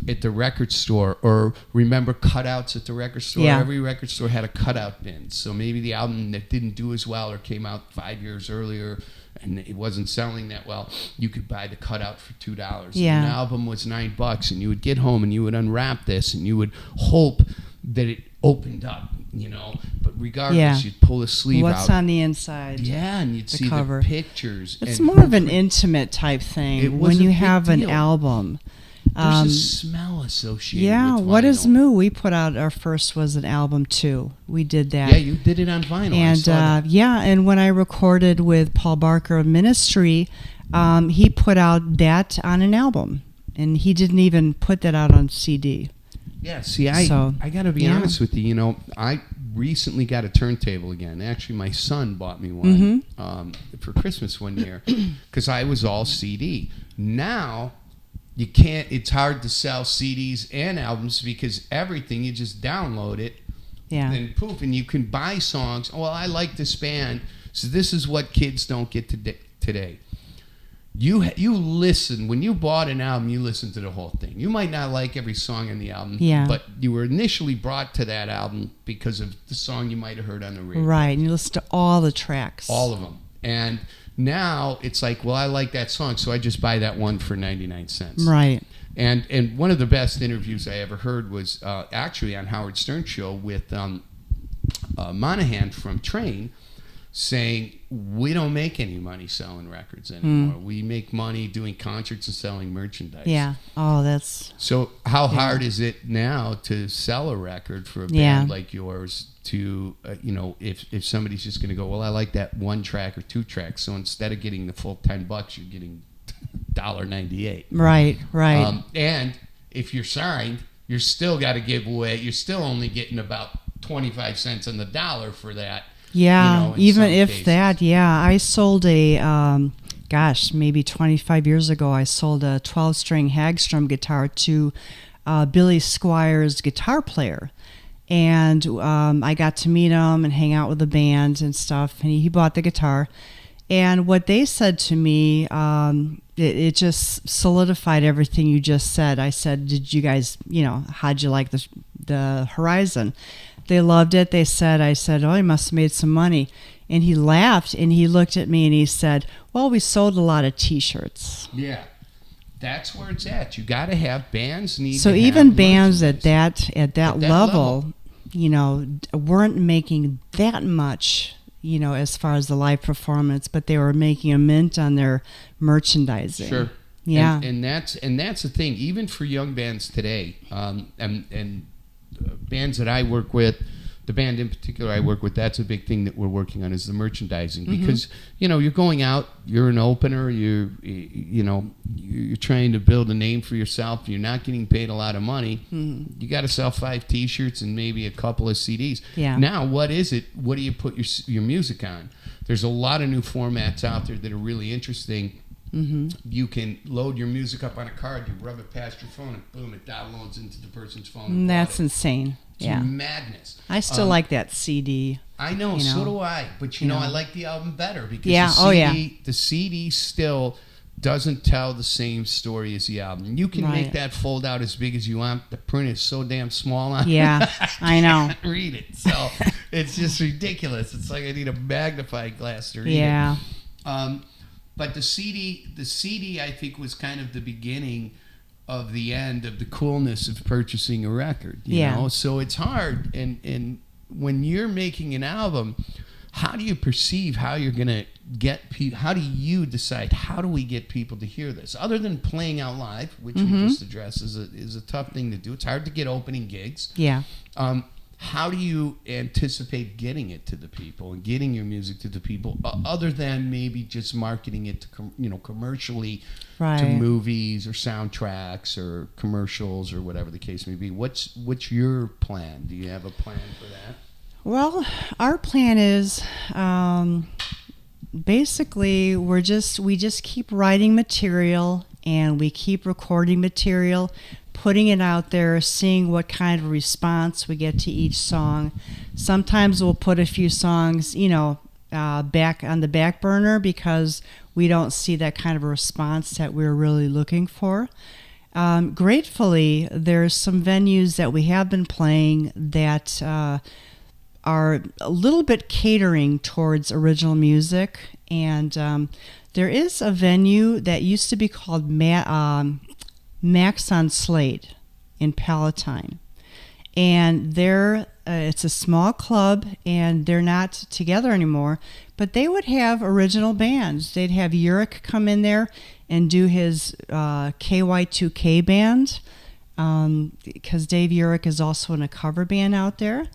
at the record store, or remember cutouts at the record store. Yeah. Every record store had a cutout bin. So maybe the album that didn't do as well or came out 5 years earlier and it wasn't selling that well, you could buy the cutout for $2. Yeah. And an album was $9, and you would get home and you would unwrap this and you would hope that it opened up, But regardless, you'd pull the sleeve out. What's on the inside? Yeah, and you'd see cover. the pictures. It's and more of an intimate type thing It was when a you big have an deal. album. There's a smell associated Yeah, with vinyl. what is Moo? We put out our first was an album too. We did that. Yeah, you did it on vinyl. I saw that. And when I recorded with Paul Barker of Ministry, he put out that on an album, and he didn't even put that out on CD. Yeah, see, I got to be honest with you. I recently got a turntable again. Actually, my son bought me one for Christmas one year because I was all CD. Now, you can't. It's hard to sell CDs and albums because everything, you just download it. Yeah. And poof, and you can buy songs. Oh, well, I like this band, so this is what kids don't get today. You listen. When you bought an album, you listened to the whole thing. You might not like every song on the album, but you were initially brought to that album because of the song you might have heard on the radio. Right, and you listen to all the tracks. All of them. And now it's like, well, I like that song, so I just buy that one for 99 cents. Right. And one of the best interviews I ever heard was actually on Howard Stern's show with Monahan from Train, saying, we don't make any money selling records anymore. We make money doing concerts and selling merchandise. Yeah. Oh, that's... So how hard is it now to sell a record for a band like yours to, if somebody's just going to go, well, I like that one track or two tracks, so instead of getting the full $10, you're getting $1.98. Right. And if you're signed, you're still got to give away, you're still only getting about 25 cents on the dollar for that. Yeah, even if cases. that, I sold maybe 25 years ago, I sold a 12-string Hagstrom guitar to Billy Squire's guitar player. And I got to meet him and hang out with the band and stuff, and he bought the guitar. And what they said to me, it just solidified everything you just said. I said, did you guys, how'd you like the Horizon? They loved it. I said, oh, he must have made some money. And he laughed, and he looked at me, and he said, well, we sold a lot of T-shirts. Yeah, that's where it's at. You got to have bands need. So to even have bands at merchandise. that level, weren't making that much, as far as the live performance, but they were making a mint on their merchandising. Sure. Yeah. And that's the thing. Even for young bands today, and bands that I work with, the band in particular I work with, that's a big thing that we're working on is the merchandising. Because you're going out, you're an opener, you're trying to build a name for yourself, you're not getting paid a lot of money. You got to sell 5 T-shirts and maybe a couple of CDs. Yeah. Now what is it? What do you put your music on? There's a lot of new formats out there that are really interesting. You can load your music up on a card, you rub it past your phone, and boom, it downloads into the person's phone. That's insane. It's madness. I still like that CD. I know, so do I. But you know, I like the album better because the CD still doesn't tell the same story as the album. You can make that fold out as big as you want. The print is so damn small on it. I know. I can't read it. So it's just ridiculous. It's like I need a magnifying glass to read it. But the CD I think was kind of the beginning of the end of the coolness of purchasing a record. You know? So it's hard. And when you're making an album, how do you perceive how you're going to get people? How do you decide how do we get people to hear this? Other than playing out live, which we just addressed is a tough thing to do. It's hard to get opening gigs. How do you anticipate getting it to the people and getting your music to the people, other than maybe just marketing it to commercially to movies or soundtracks or commercials or whatever the case may be? What's your plan? Do you have a plan for that? Well, our plan is basically we just keep writing material and we keep recording material, putting it out there, seeing what kind of response we get to each song. Sometimes we'll put a few songs, back on the back burner because we don't see that kind of a response that we're really looking for. Gratefully, there's some venues that we have been playing that are a little bit catering towards original music, and there is a venue that used to be called Max on Slate in Palatine, and it's a small club, and they're not together anymore, but they would have original bands. They'd have Uric come in there and do his KY2K band, because Dave Uric is also in a cover band out there.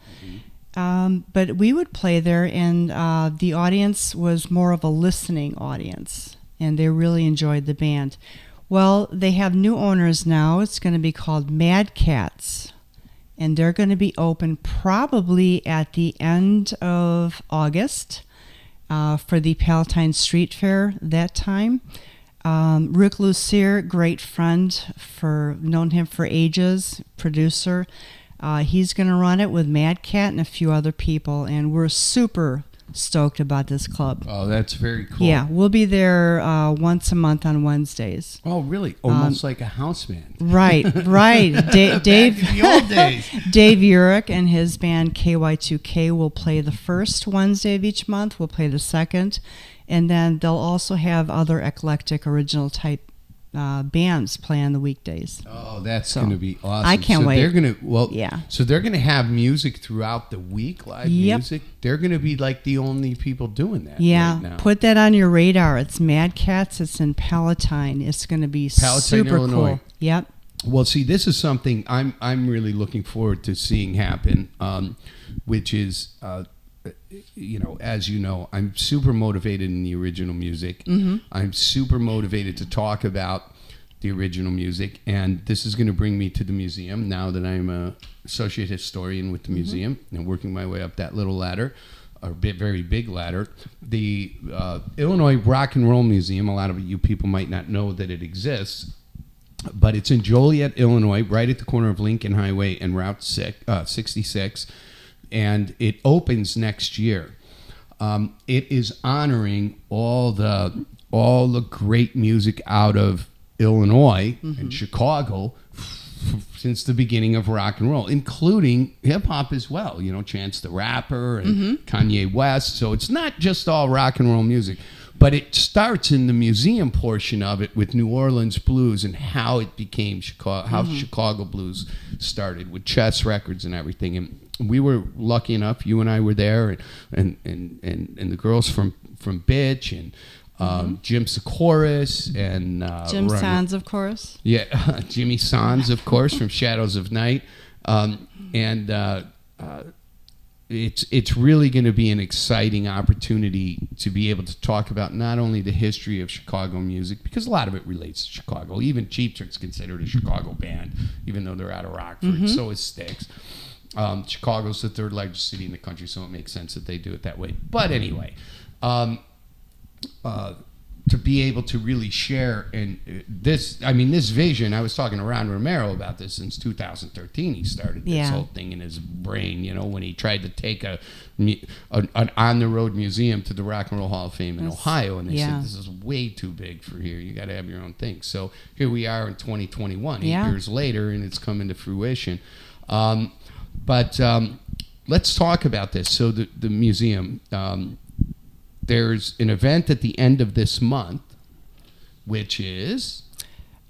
But we would play there, and the audience was more of a listening audience, and they really enjoyed the band. Well, they have new owners now. It's going to be called Mad Cats, and they're going to be open probably at the end of August for the Palatine Street Fair that time. Rick Lucier, great friend, known him for ages, producer. He's going to run it with Mad Cat and a few other people, and we're super stoked about this club. Oh, that's very cool. Yeah, we'll be there once a month on Wednesdays. Oh, really? Almost like a house band. Right. Dave, the old days. Dave Uric and his band KY2K will play the first Wednesday of each month. We'll play the second, and then they'll also have other eclectic original type bands play on the weekdays. Oh, that's going to be awesome. I can't wait. So they're going to have music throughout the week, live music. They're going to be like the only people doing that right now. Put that on your radar. It's Mad Cats. It's in Palatine. It's going to be super Illinois. Cool. Yep. Well, see, this is something I'm really looking forward to seeing happen, which is as you know, I'm super motivated in the original music. I'm super motivated to talk about the original music, and this is going to bring me to the museum now that I'm an associate historian with the museum and working my way up that little ladder, or very big ladder. The Illinois Rock and Roll Museum, a lot of you people might not know that it exists, but it's in Joliet, Illinois, right at the corner of Lincoln Highway and Route 66. And it opens next year. It is honoring all the great music out of Illinois and Chicago since the beginning of rock and roll, including hip hop as well. Chance the Rapper and Kanye West. So it's not just all rock and roll music, but it starts in the museum portion of it with New Orleans blues and how it became Chicago, how Chicago blues started with Chess Records and everything. And we were lucky enough, you and I were there, and the girls from Bitch and Jim Sikoris and Jim Sands, of course. Yeah, Jimmy Sands, of course, from Shadows of Night, it's really going to be an exciting opportunity to be able to talk about not only the history of Chicago music, because a lot of it relates to Chicago. Even Cheap Trick's considered a Chicago band, even though they're out of Rockford. So is Styx. Chicago's the third largest city in the country, so it makes sense that they do it that way. But anyway, to be able to really share. And this vision, I was talking to Ron Romero about this since 2013. He started this whole thing in his brain, when he tried to take an on-the-road museum to the Rock and Roll Hall of Fame in Ohio, and they said, this is way too big for here. You got to have your own thing. So here we are in 2021, 8 years later, and it's coming to fruition. But let's talk about this. So the museum, there's an event at the end of this month, which is...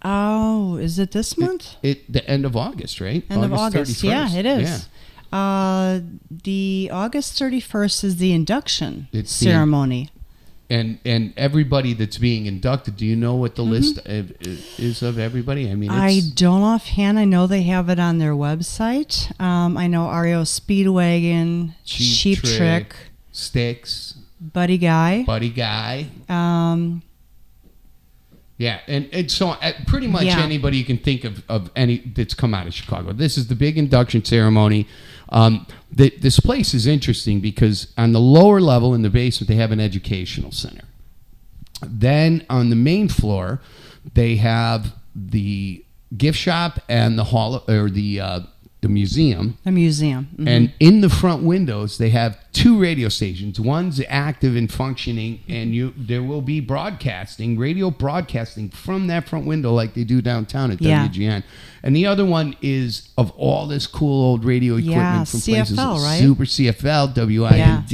Oh, is it this month? The end of August, right? End of August, 31st. Yeah, it is. Yeah. The August 31st is the induction ceremony. And everybody that's being inducted, do you know what the list is of everybody? I don't offhand. I know they have it on their website. I know REO Speedwagon, Cheap Trick, Styx, Buddy Guy. Yeah, and so pretty much anybody you can think of any that's come out of Chicago. This is the big induction ceremony. This place is interesting because on the lower level in the basement, they have an educational center. Then on the main floor, they have the gift shop and the hall or the museum. The museum. Mm-hmm. And in the front windows, they have 2 radio stations. One's active and functioning, and there will be radio broadcasting from that front window like they do downtown at WGN. And the other one is of all this cool old radio equipment from CFL, places. Right? Super CFL, WIND,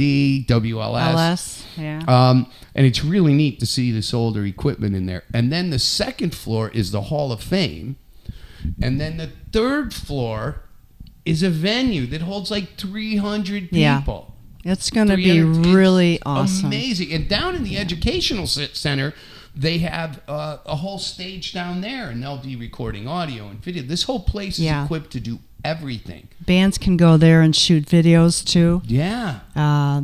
WLS. And it's really neat to see this older equipment in there. And then the second floor is the Hall of Fame. And then the third floor is a venue that holds like 300 people. It's going to be really awesome. Amazing. And down in the educational center, they have a whole stage down there, and they'll be recording audio and video. This whole place is equipped to do everything. Bands can go there and shoot videos too. Yeah.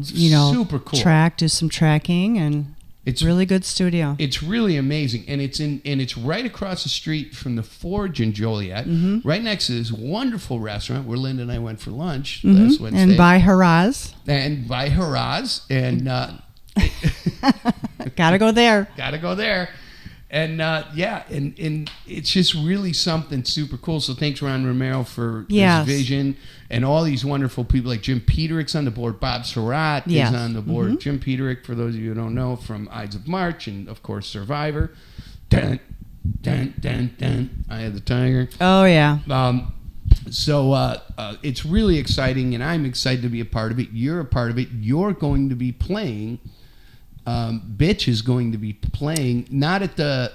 Super cool. Do some tracking, and it's really good studio. It's really amazing, and it's right across the street from the Forge in Joliet, right next to this wonderful restaurant where Linda and I went for lunch last Wednesday. And by Haraz. And gotta go there. And and it's just really something super cool. So thanks, Ron Romero, for this vision, and all these wonderful people like Jim Peterick's on the board. Bob Surratt is on the board. Jim Peterick, for those of you who don't know, from Ides of March and of course Survivor. Dun, dun, dun, dun. Eye of the Tiger. Oh yeah. So it's really exciting, and I'm excited to be a part of it. You're a part of it. You're going to be playing. Bitch is going to be playing not at the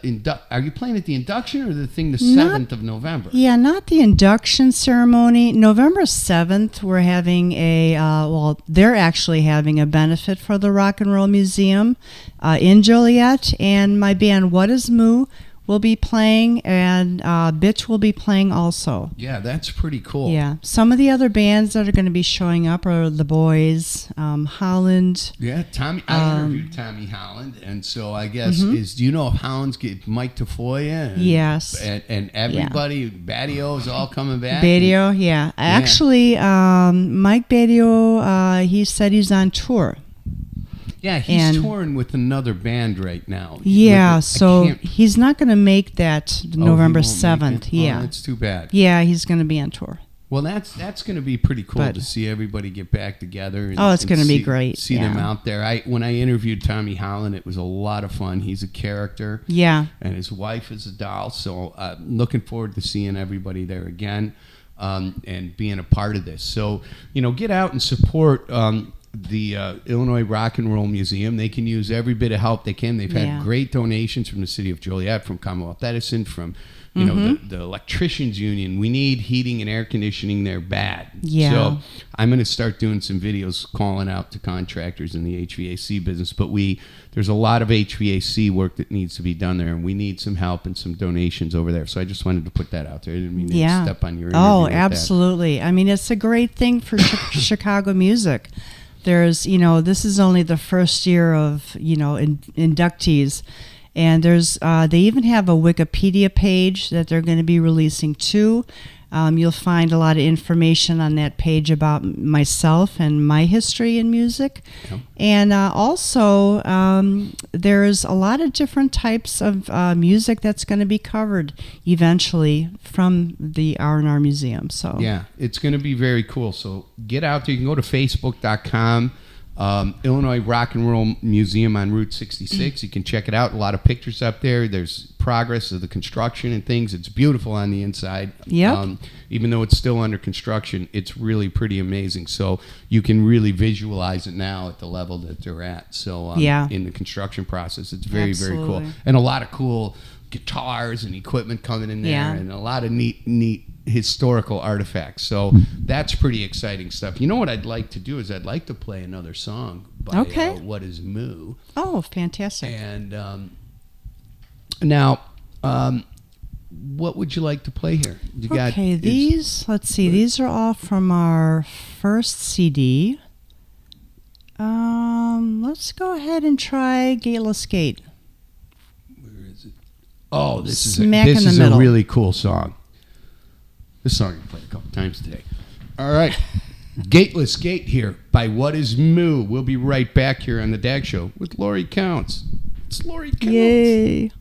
are you playing at the induction or the thing the 7th of November? Yeah, not the induction ceremony. November 7th, we're having they're actually having a benefit for the Rock and Roll Museum in Joliet, and my band What Is Moo will be playing, and Bitch will be playing also. Yeah, that's pretty cool. Yeah. Some of the other bands that are going to be showing up are The Boys, Holland. Yeah, Tommy. I interviewed Tommy Holland, and so I guess do you know if Holland's get Mike Tafoya? Yes. And everybody, Badio is all coming back? Badio, yeah. Actually, Mike Badio, he said he's on tour. Yeah, he's touring with another band right now. Yeah, so he's not going to make that November 7th. Yeah, that's too bad. Yeah, he's going to be on tour. Well, that's going to be pretty cool to see everybody get back together. It's going to be great. See them out there. When I interviewed Tommy Holland, it was a lot of fun. He's a character. Yeah. And his wife is a doll. So looking forward to seeing everybody there again and being a part of this. So, get out and support the Illinois Rock and Roll Museum. They can use every bit of help they can. They've had great donations from the city of Joliet, from Commonwealth Edison, from the electricians union. We need heating and air conditioning there bad. Yeah. So I'm going to start doing some videos calling out to contractors in the HVAC business. But there's a lot of HVAC work that needs to be done there, and we need some help and some donations over there. So I just wanted to put that out there. I didn't mean to step on your interview. Oh, absolutely. I mean, it's a great thing for Chicago music. There's, this is only the first year of, inductees. And they even have a Wikipedia page that they're going to be releasing too. You'll find a lot of information on that page about myself and my history in music. Yep. And also, there's a lot of different types of music that's going to be covered eventually from the R&R Museum. So Yeah, it's going to be very cool. So get out there. You can go to facebook.com. Illinois Rock and Roll Museum on Route 66. You can check it out. A lot of pictures up there. There's progress of the construction and things. It's beautiful on the inside. Yep. Even though it's still under construction, it's really pretty amazing. So you can really visualize it now at the level that they're at. So in the construction process, it's very, very cool. Absolutely. And a lot of cool guitars and equipment coming in there, Yeah. and a lot of neat historical artifacts. So that's pretty exciting stuff. You know what I'd like to do is I'd like to play another song by Okay. What Is Moo. Oh, fantastic. And now, what would you like to play here? You Okay, let's see, these are all from our first CD. Let's go ahead and try Gateless Gate. Where is it? Oh, this is Smack in the a middle. really cool song. This song I played a couple times today. All right. Gateless Gate here by What Is Moo. We'll be right back here on the DAG Show with Lorrie Kountz. It's Lorrie Kountz. Yay.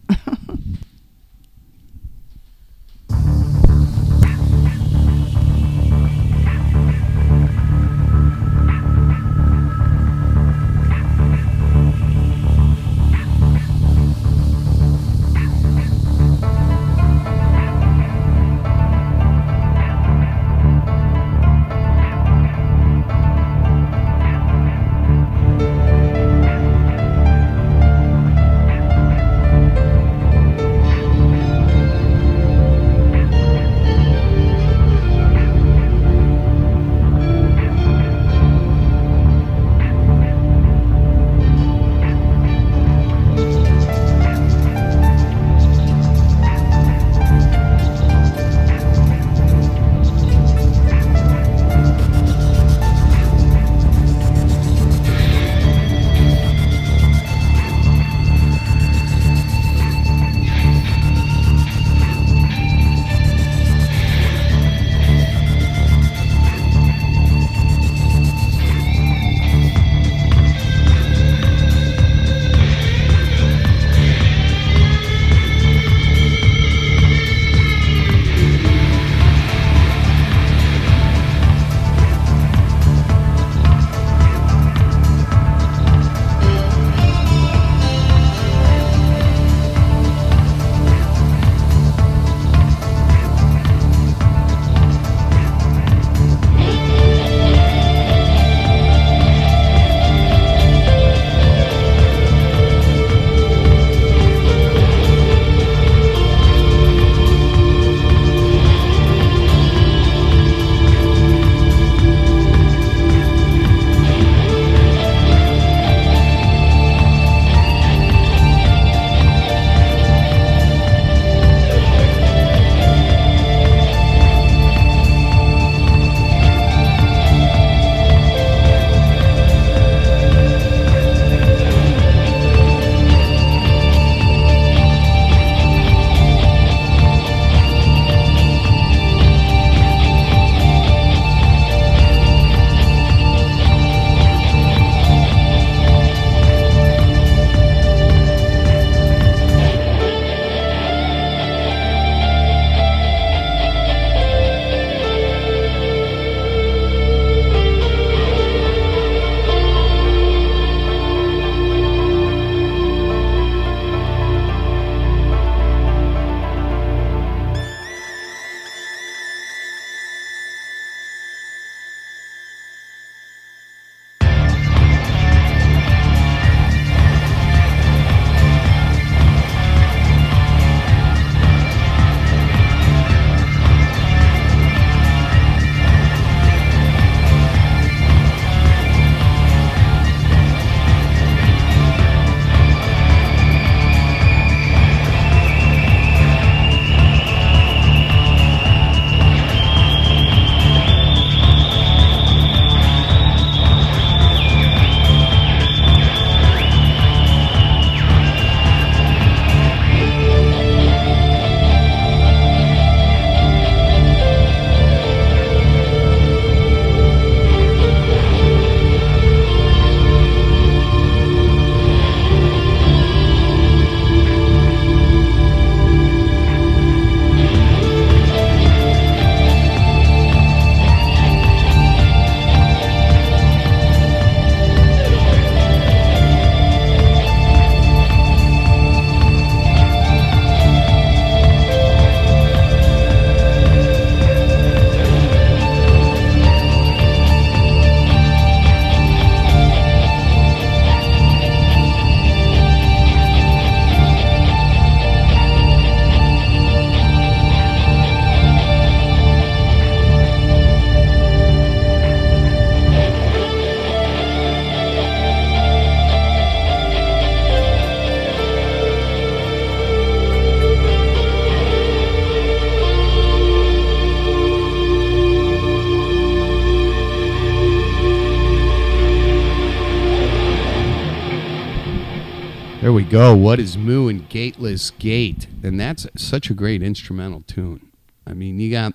go. What is Moo and Gateless Gate? And that's such a great instrumental tune. I mean, you got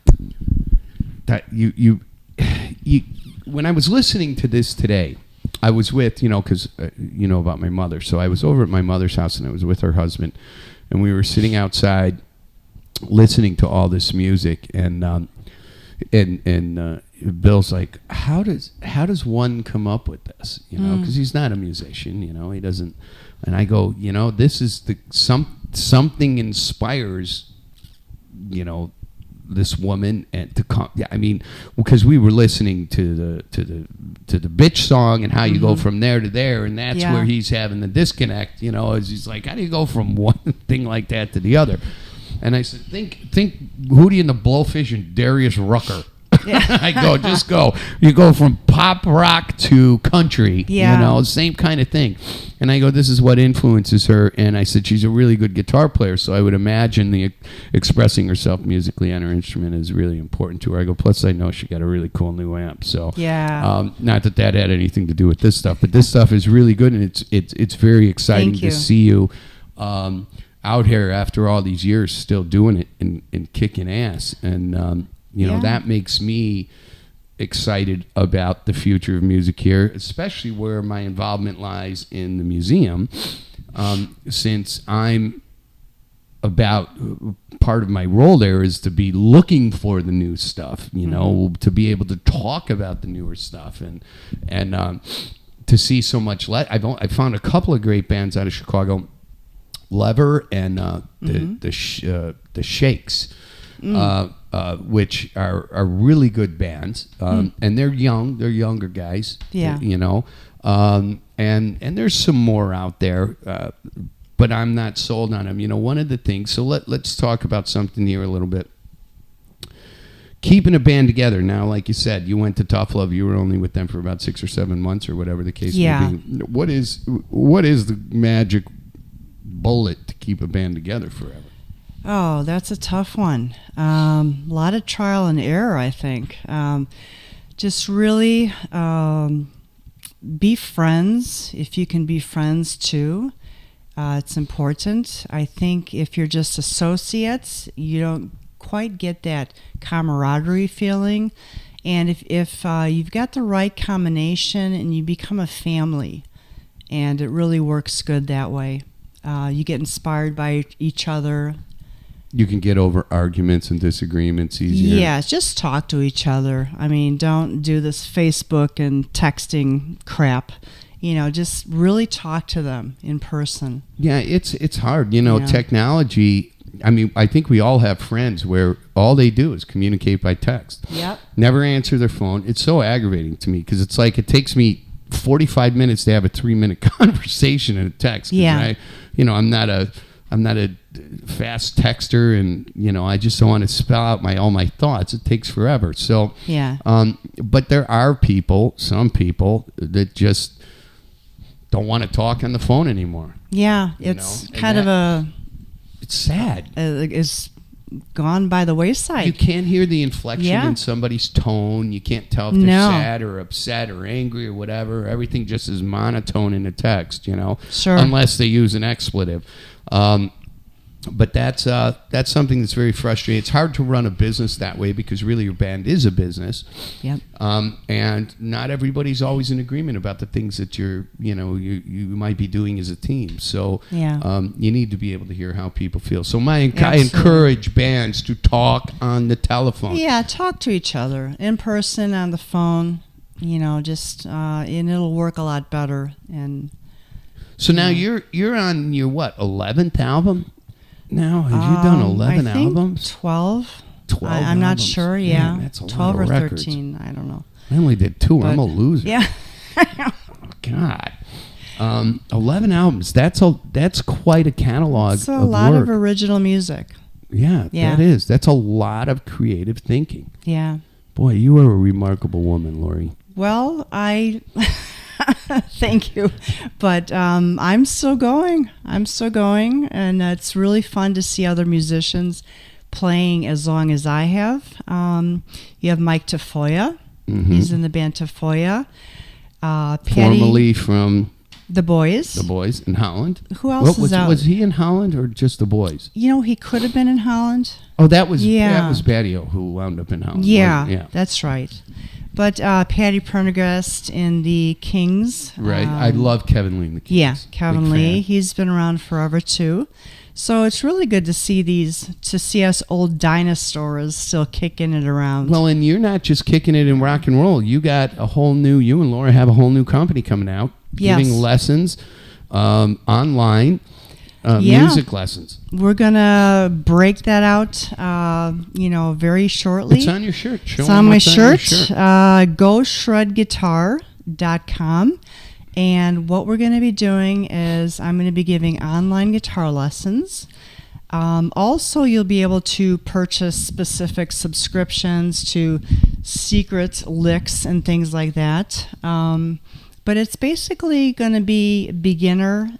that. You. When I was listening to this today, I was with, because you know about my mother. So I was over at my mother's house, and I was with her husband, and we were sitting outside listening to all this music, and Bill's like, how does one come up with this? Because he's not a musician. He doesn't. And I go, this is something inspires, this woman and to come. Yeah, I mean, because we were listening to the bitch song and how you go from there to there, and that's where he's having the disconnect. As he's like, how do you go from one thing like that to the other? And I said, think Hootie and the Blowfish and Darius Rucker. Yeah. I go, just go. You go from pop rock to country, same kind of thing. And I go, this is what influences her. And I said, she's a really good guitar player, so I would imagine the expressing herself musically on her instrument is really important to her. I go, plus I know she got a really cool new amp. So not that had anything to do with this stuff, but this stuff is really good, and it's very exciting to see you out here after all these years still doing it and kicking ass. And that makes me excited about the future of music here, especially where my involvement lies in the museum, since I'm part of my role there is to be looking for the new stuff, to be able to talk about the newer stuff, and to see so much. I found a couple of great bands out of Chicago, Lever and the Shakes. Which are really good bands, and they're younger guys, and there's some more out there, but I'm not sold on them. One of the things, so let's talk about something here a little bit. Keeping a band together. Now, like you said, you went to Tough Love. You were only with them for about 6 or 7 months or whatever the case may be. What is the magic bullet to keep a band together forever? Oh, that's a tough one. A lot of trial and error, I think. Just really be friends, if you can be friends too. It's important. I think if you're just associates, you don't quite get that camaraderie feeling. And if you've got the right combination and you become a family, and it really works good that way. You get inspired by each other. You can get over arguments and disagreements easier. Yeah, just talk to each other. I mean, don't do this Facebook and texting crap. Just really talk to them in person. Yeah, it's hard. Technology, I mean, I think we all have friends where all they do is communicate by text. Yep. Never answer their phone. It's so aggravating to me because it's like it takes me 45 minutes to have a 3-minute conversation in a text. Yeah. I'm not a fast texter, and I just don't want to spell out all my thoughts. It takes forever. So but there are some people that just don't want to talk on the phone anymore. Yeah, it's it's sad. It's gone by the wayside. You can't hear the inflection in somebody's tone. You can't tell if they're sad or upset or angry or whatever. Everything just is monotone in a text, Sure. Unless they use an expletive. But that's something that's very frustrating. It's hard to run a business that way because really your band is a business. Yep. And not everybody's always in agreement about the things that you might be doing as a team. So you need to be able to hear how people feel. So I encourage bands to talk on the telephone. Yeah, talk to each other in person, on the phone. And it'll work a lot better. And so now you're on your 11th album? Now have you done 11 I think albums? 12. 12 I'm not albums. sure. Yeah, Man, that's a 12 lot of or records. 13. I don't know. I only did 2. I'm a loser. Yeah. God. 11 albums. That's quite a catalog. It's a lot of original music. Yeah, that is. That's a lot of creative thinking. Yeah. Boy, you are a remarkable woman, Lorrie. Well, thank you. But I'm still going. And it's really fun to see other musicians playing as long as I have. You have Mike Tafoya. Mm-hmm. He's in the band Tafoya. Formerly from The Boys. The Boys in Holland. Who else is out? Was he in Holland or just The Boys? You know, he could have been in Holland. Oh, that was Patio who wound up in Holland. Yeah, that's right. But Patty Prendergast in the Kings. Right. I love Kevin Lee in the Kings. Yeah, Kevin Lee. He's been around forever too. So it's really good to see us old dinosaurs still kicking it around. Well, and you're not just kicking it in rock and roll. You got you and Laura have a whole new company coming out, giving lessons online, music lessons. We're going to break that out, very shortly. It's on your shirt. It's on my shirt. GoShredGuitar.com. And what we're going to be doing is I'm going to be giving online guitar lessons. Also, you'll be able to purchase specific subscriptions to secret licks and things like that. But it's basically going to be beginner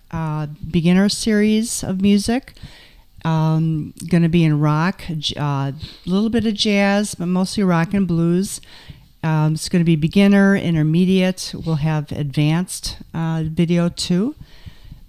series of music. Going to be in rock, a little bit of jazz, but mostly rock and blues. It's going to be beginner, intermediate. We'll have advanced video too.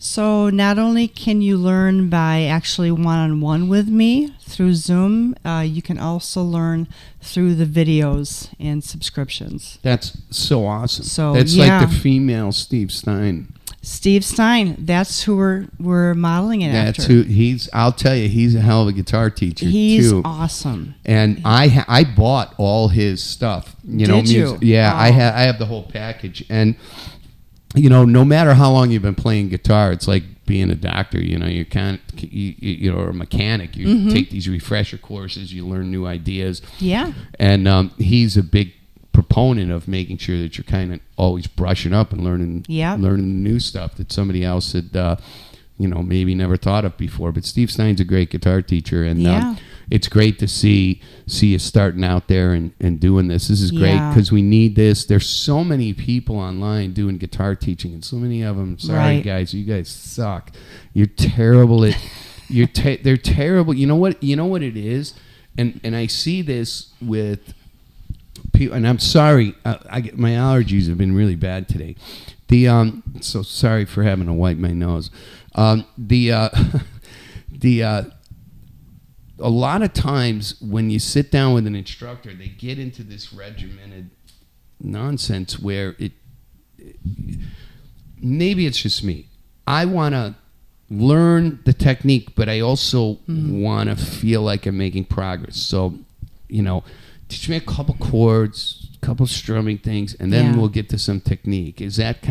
So not only can you learn by actually one-on-one with me through Zoom, you can also learn through the videos and subscriptions. That's so awesome. So that's like the female Steve Stein. Steve Stein, that's who we're modeling it after. That's who I'll tell you, he's a hell of a guitar teacher. He's too. Awesome. And I bought all his stuff. Did you? Yeah, I have the whole package. And no matter how long you've been playing guitar, it's like being a doctor. You can't, or a mechanic. You take these refresher courses, you learn new ideas. Yeah. And he's a big proponent of making sure that you're kind of always brushing up and learning new stuff that somebody else had maybe never thought of before. But Steve Stein's a great guitar teacher, and it's great to see you starting out there and doing this. This is great because we need this. There's so many people online doing guitar teaching, and so many of them. Sorry, guys, you guys suck. You're terrible at. They're terrible. You know what it is, and I see this with people. And I'm sorry, my allergies have been really bad today. So sorry for having to wipe my nose. A lot of times when you sit down with an instructor, they get into this regimented nonsense where maybe it's just me. I want to learn the technique, but I also want to feel like I'm making progress. So, teach me a couple chords, a couple strumming things, and then we'll get to some technique. Is that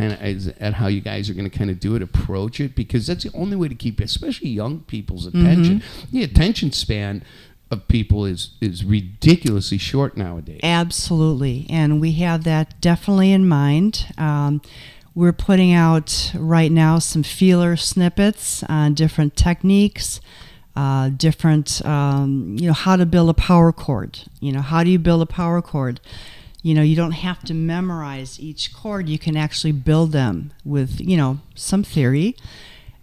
how you guys are going to kind of do it, approach it? Because that's the only way to keep, especially young people's attention. The attention span of people is ridiculously short nowadays. Absolutely, and we have that definitely in mind. We're putting out right now some feeler snippets on different techniques, how to build a power chord. How do you build a power chord? You don't have to memorize each chord. You can actually build them with, some theory.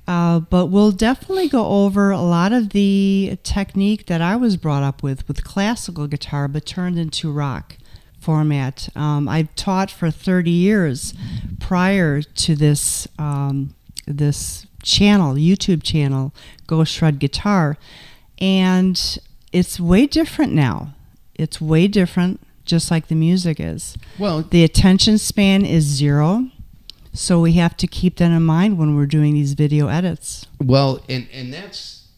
But we'll definitely go over a lot of the technique that I was brought up with classical guitar, but turned into rock format. I've taught for 30 years prior to this YouTube channel, Go Shred Guitar, and it's way different now. It's way different, just like the music is. Well, the attention span is 0, so we have to keep that in mind when we're doing these video edits. Well, and that's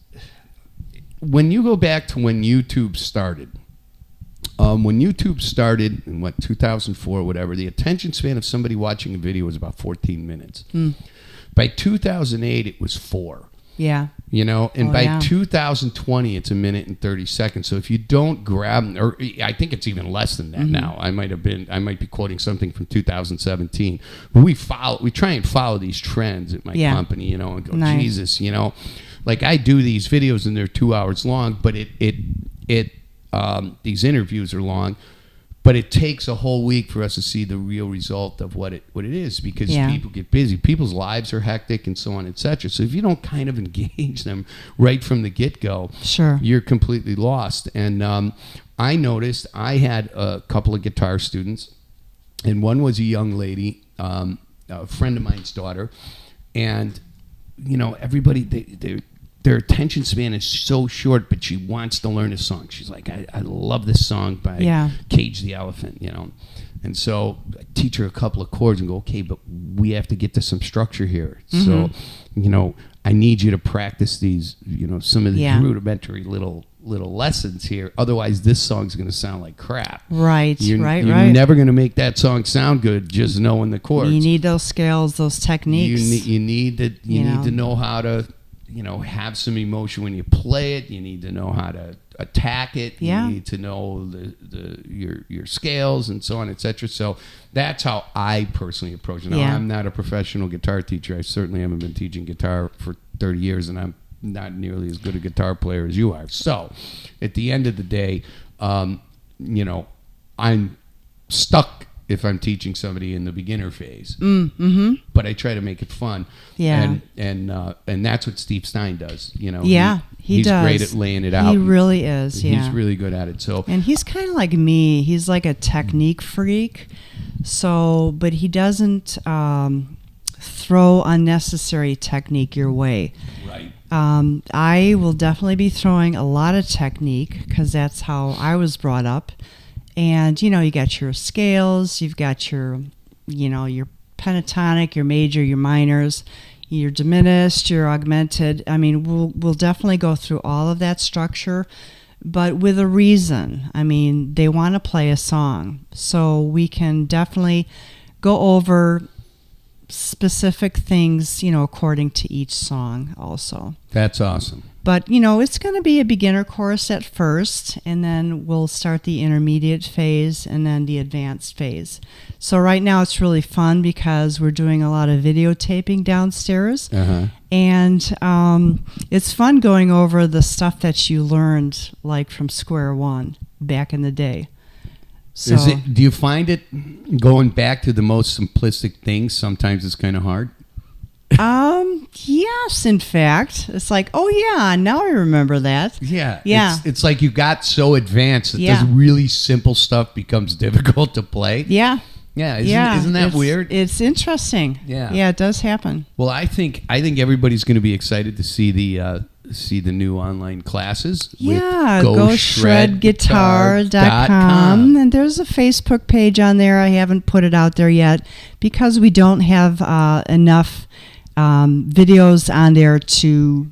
when you go back to when YouTube started. When YouTube started in 2004 or whatever, the attention span of somebody watching a video was about 14 minutes. By 2008, it was 4. Yeah. And by 2020, it's 1 minute and 30 seconds. So if you don't grab, or I think it's even less than that now. I might be quoting something from 2017. But we try and follow these trends at my company, and go, Jesus, like I do these videos and they're 2 hours long, but these interviews are long. But it takes a whole week for us to see the real result of what it is, because people get busy. People's lives are hectic and so on, etc. So if you don't kind of engage them right from the get-go, you're completely lost. And I noticed I had a couple of guitar students, and one was a young lady, a friend of mine's daughter, and everybody their attention span is so short, but she wants to learn a song. She's like, I love this song by Cage the Elephant, And so I teach her a couple of chords and go, okay, but we have to get to some structure here. So, I need you to practice these, some of these rudimentary little lessons here. Otherwise, this song's going to sound like crap. Right, You're right. never going to make that song sound good just knowing the chords. You need those scales, those techniques. You need to know how to, have some emotion when you play it. You need to know how to attack it. You need to know your scales and so on, etc. So that's how I personally approach it. Now, I'm not a professional guitar teacher. I certainly haven't been teaching guitar for 30 years, and I'm not nearly as good a guitar player as you are. So at the end of the day, I'm stuck if I'm teaching somebody in the beginner phase. But I try to make it fun. Yeah. And that's what Steve Stein does. He he's does. great at laying it out. He really is. Yeah. He's really good at it. So and he's kind of like me. He's like a technique freak. So, but he doesn't throw unnecessary technique your way. Right. I will definitely be throwing a lot of technique because that's how I was brought up. And, you got your scales, you've got your pentatonic, your major, your minors, your diminished, your augmented. I mean, we'll definitely go through all of that structure, but with a reason. I mean, they want to play a song. So we can definitely go over specific things, according to each song also. That's awesome. But, it's going to be a beginner course at first, and then we'll start the intermediate phase and then the advanced phase. So right now it's really fun because we're doing a lot of videotaping downstairs. And it's fun going over the stuff that you learned, like from square one back in the day. So, do you find it going back to the most simplistic things sometimes it's kind of hard? Yes, in fact. It's like, oh yeah, now I remember that. Yeah. Yeah. It's like you got so advanced that this really simple stuff becomes difficult to play. Yeah. Yeah. Isn't that weird? It's interesting. Yeah. Yeah, it does happen. Well, I think everybody's going to be excited to see the new online classes. Yeah, go shredguitar.com. And there's a Facebook page on there. I haven't put it out there yet because we don't have enough videos on there to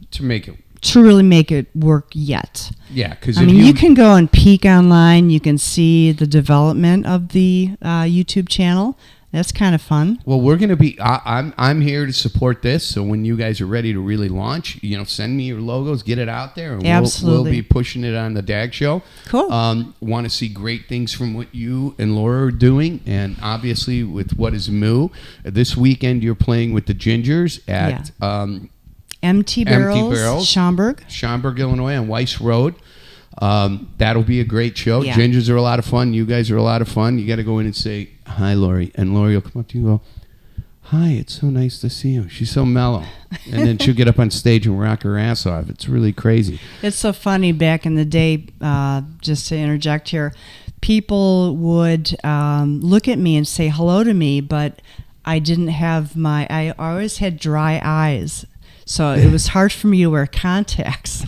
really make it work yet. Yeah, because you can go and peek online. You can see the development of the YouTube channel. That's kind of fun. Well, we're going to be. I'm here to support this. So when you guys are ready to really launch, send me your logos, get it out there, and we'll be pushing it on the DAG show. Cool. Want to see great things from what you and Laura are doing, and obviously with what is Moo. This weekend you're playing with the Gingers at Empty Barrels, Schaumburg, Illinois, on Weiss Road. That'll be a great show. Yeah. Gingers are a lot of fun. You guys are a lot of fun. You got to go in and say, hi, Lorrie. And Lorrie will come up to you and go, hi, it's so nice to see you. She's so mellow. And then she'll get up on stage and rock her ass off. It's really crazy. It's so funny. Back in the day, just to interject here, people would look at me and say hello to me, but I didn't have I always had dry eyes. So it was hard for me to wear contacts.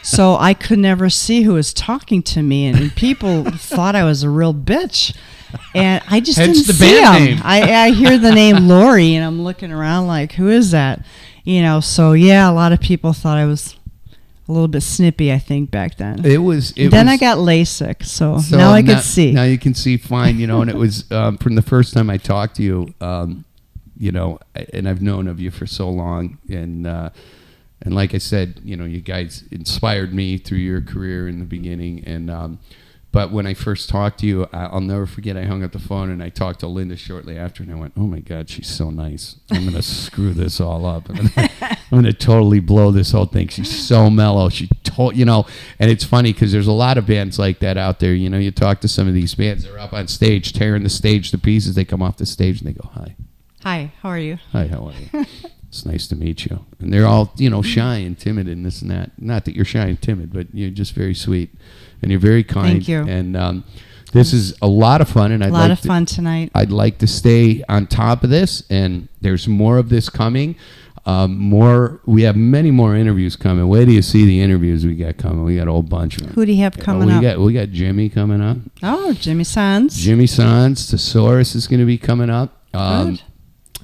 So I could never see who was talking to me, and people thought I was a real bitch. And I just didn't see them. I hear the name Lorrie, and I'm looking around like, who is that? So yeah, a lot of people thought I was a little bit snippy, I think, back then. I got LASIK, so now I could see. Now you can see fine, and it was from the first time I talked to you, and I've known of you for so long, and like I said, you guys inspired me through your career in the beginning. And but when I first talked to you, I'll never forget, I hung up the phone and I talked to Linda shortly after, and I went, oh my God, she's so nice. I'm going to screw this all up. I'm going to totally blow this whole thing. She's so mellow. And it's funny because there's a lot of bands like that out there. You talk to some of these bands, they're up on stage, tearing the stage to pieces. They come off the stage and they go, hi. Hi, how are you? Hi, how are you? It's nice to meet you. And they're all, shy and timid and this and that. Not that you're shy and timid, but you're just very sweet. And you're very kind. Thank you. And This is a lot of fun, and a lot of fun tonight. I'd like to stay on top of this, and there's more of this coming. We have many more interviews coming. Wait till you see the interviews we got coming. We got a whole bunch of them. Who do you have coming up? We got Jimmy coming up. Oh, Jimmy Sands. Jimmy Sands. Thesaurus is going to be coming up. Good.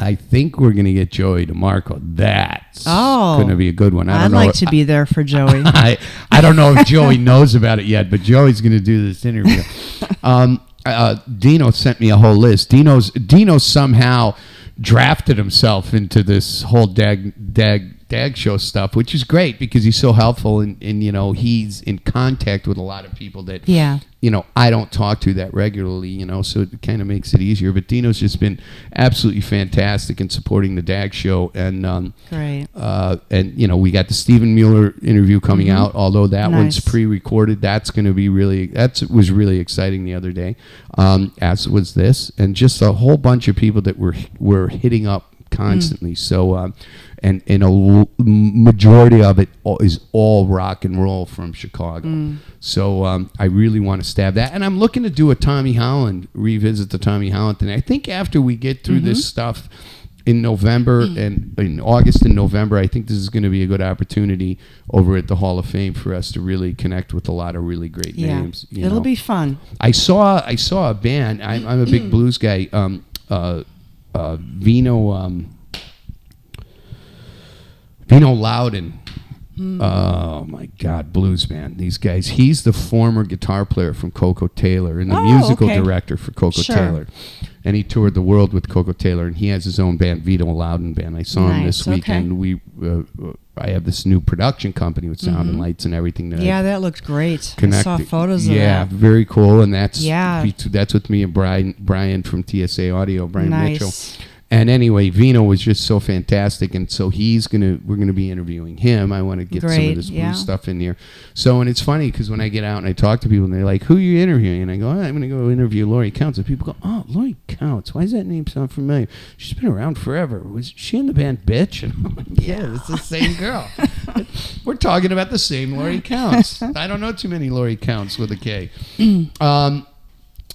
I think we're going to get Joey DeMarco. That's Oh. going to be a good one. I'd like to be there for Joey. I don't know if Joey knows about it yet, but Joey's going to do this interview. Dino sent me a whole list. Dino somehow drafted himself into this whole DAG show stuff, which is great because he's so helpful, and he's in contact with a lot of people that I don't talk to that regularly, so it kind of makes it easier. But Dino's just been absolutely fantastic in supporting the DAG show, and great. And we got the Stephen Mueller interview coming out, although that one's pre-recorded. That's going to be was really exciting the other day, as was this, and just a whole bunch of people that were hitting up constantly. So and a majority of it is all rock and roll from Chicago. So I really want to stab that, and I'm looking to do a Tommy Holland, revisit the Tommy Holland thing. I think after we get through this stuff in November and in August and November, I think this is going to be a good opportunity over at the Hall of Fame for us to really connect with a lot of really great names. It'll be fun. I saw a band. I'm a big blues guy. Vino Loudon. Oh my God, blues band. These guys. He's the former guitar player from Coco Taylor and the musical director for Coco Taylor. And he toured the world with Coco Taylor, and he has his own band, Vino Loudon Band. I saw him this weekend. I have this new production company with sound and lights and everything. That looked great. I saw photos of that. Yeah, very cool. And that's with me and Brian from TSA Audio, Brian Mitchell. And anyway, Vino was just so fantastic, and so we're gonna be interviewing him. I want to get some of this blues stuff in here. So, and it's funny because when I get out and I talk to people, and they're like, "Who are you interviewing?" And I go, "I'm gonna go interview Lorrie Kountz." And people go, "Oh, Lorrie Kountz. Why does that name sound familiar? She's been around forever. Was she in the band Bitch?" And I'm like, "Yeah, it's the same girl." We're talking about the same Lorrie Kountz. I don't know too many Lorrie Kountz with a K.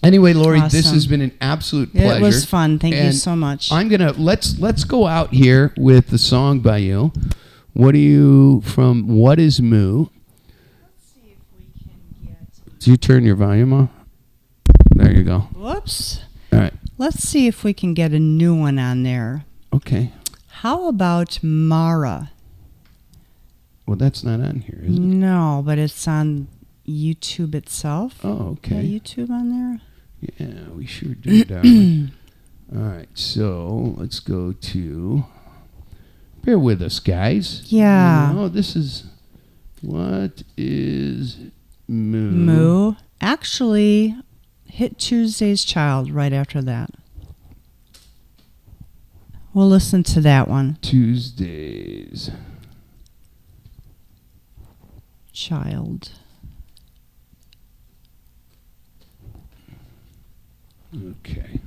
Anyway, Lorrie, this has been an absolute pleasure. It was fun. Thank you so much. I'm gonna let's go out here with the song by you. What is Moo? Let's see if we can get. Do you turn your volume off? There you go. Whoops. All right. Let's see if we can get a new one on there. Okay. How about Mara? Well, that's not on here, is it? No, but it's on YouTube itself. Oh, okay. YouTube on there? Yeah, we sure do, darling. All right, so let's go to. Bear with us, guys. Yeah. This is. What is Moo? Moo. Actually, hit Tuesday's Child right after that. We'll listen to that one. Tuesday's Child. Okay,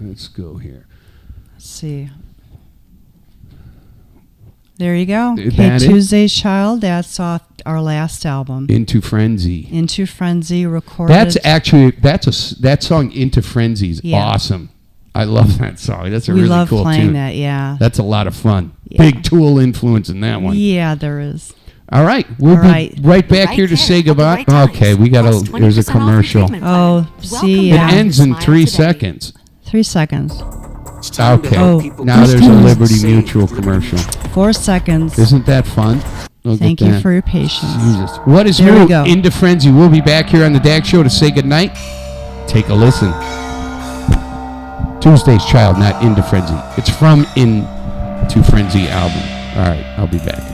let's go here. Let's see. There you go. Okay, Tuesday's Child. That's off our last album. Into Frenzy. Into Frenzy, recorded. That song Into Frenzy is awesome. I love that song. That's a really cool tune. We love playing that, yeah. That's a lot of fun. Yeah. Big Tool influence in that one. Yeah, there is. All right, we'll be right back here to say goodbye. Okay, here's a commercial. Oh, see, It ends in 3 seconds. 3 seconds. Okay, now there's a Liberty Mutual commercial. 4 seconds. Isn't that fun? Thank you for your patience. Jesus. What is Moo? Into Frenzy. We'll be back here on the DAG Show to say goodnight. Take a listen. Tuesday's Child, not Into Frenzy. It's from Into Frenzy album. All right, I'll be back.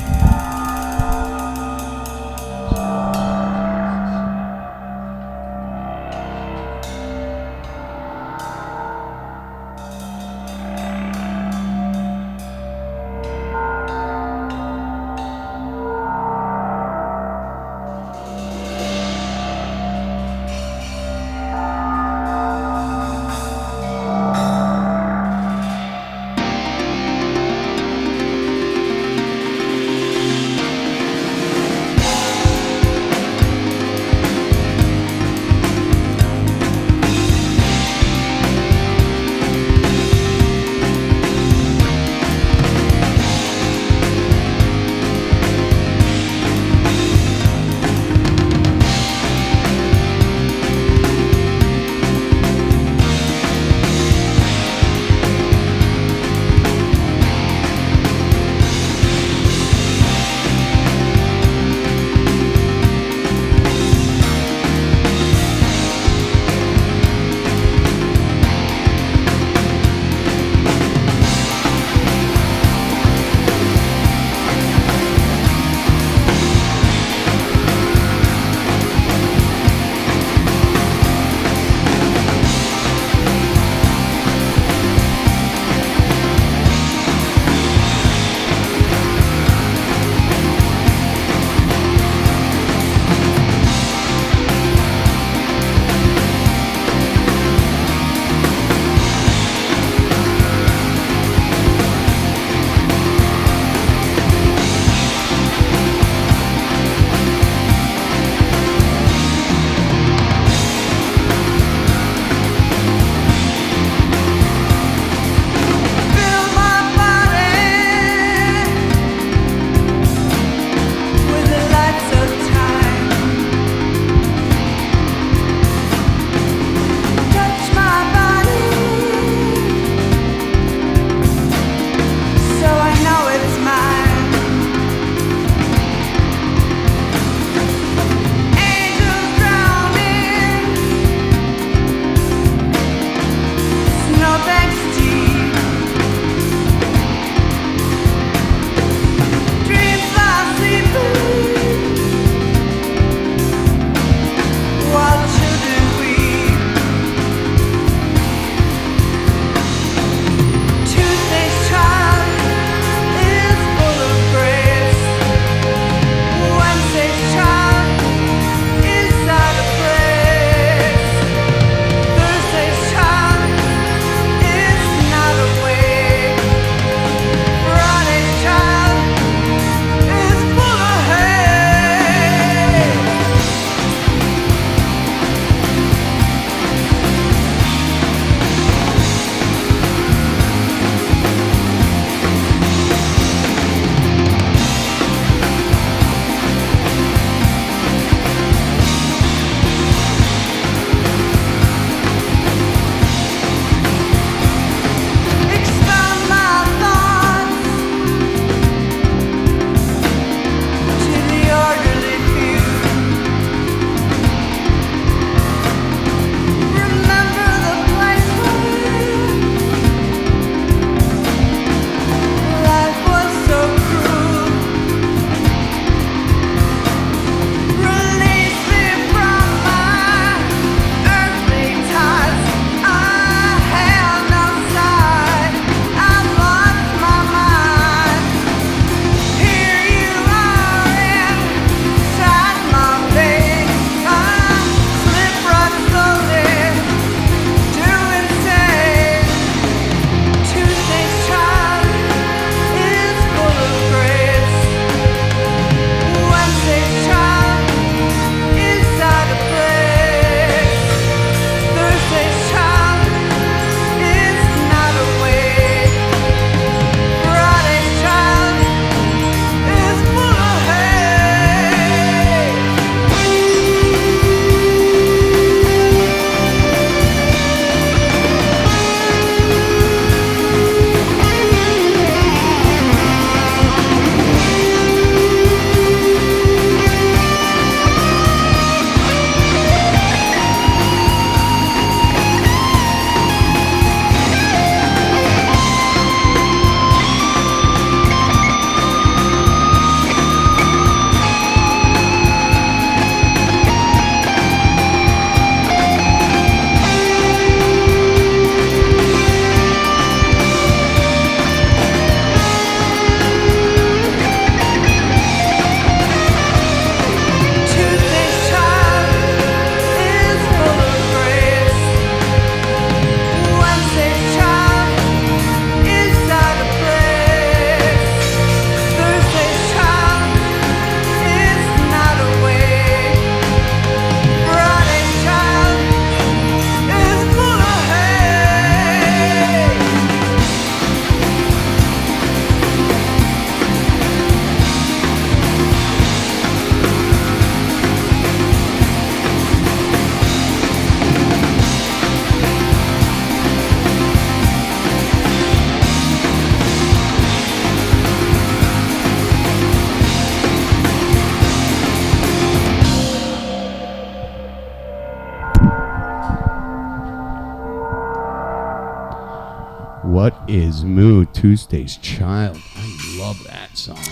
What Is Moo, Tuesday's Child. I love that song.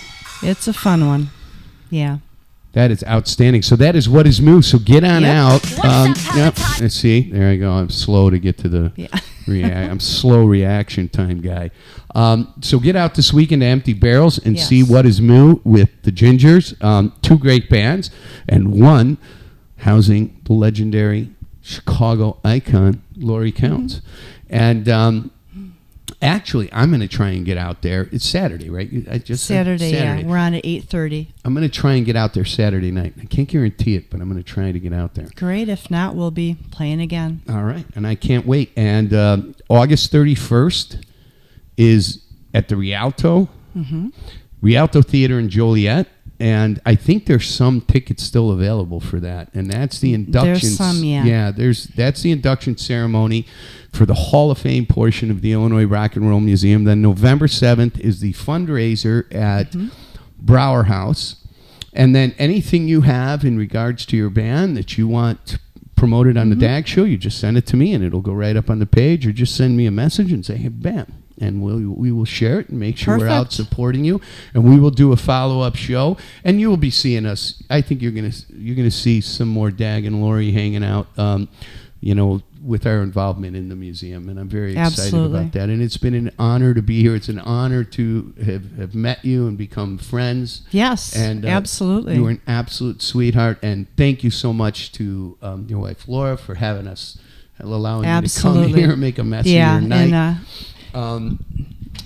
It's a fun one. Yeah. That is outstanding. So that is What Is Moo. So get on out. Let's see. There I go. I'm slow to get to the I'm slow reaction time guy. So get out this weekend to Empty Barrels and see What Is Moo with the Gingers. 2 great bands, and one housing the legendary Chicago icon, Lorrie Kountz. And actually, I'm going to try and get out there. It's Saturday, right? I just Saturday, yeah. We're on at 8:30. I'm going to try and get out there Saturday night. I can't guarantee it, but I'm going to try to get out there. Great. If not, we'll be playing again. All right. And I can't wait. And August 31st is at the Rialto. Rialto Theater in Joliet. And I think there's some tickets still available for that. And that's the induction. There's some, yeah. Yeah, that's the induction ceremony for the Hall of Fame portion of the Illinois Rock and Roll Museum. Then November 7th is the fundraiser at Brower House. And then anything you have in regards to your band that you want promoted on the DAG show, you just send it to me and it'll go right up on the page, or just send me a message and say, hey, bam. And we will share it and make sure we're out supporting you, and we will do a follow-up show, and you will be seeing us. I think you're gonna see some more DAG and Lorrie hanging out, with our involvement in the museum, and I'm very excited about that. And it's been an honor to be here. It's an honor to have met you and become friends. Yes, and absolutely. You were an absolute sweetheart, and thank you so much to your wife Laura for having us, allowing you to come here and make a mess of your night.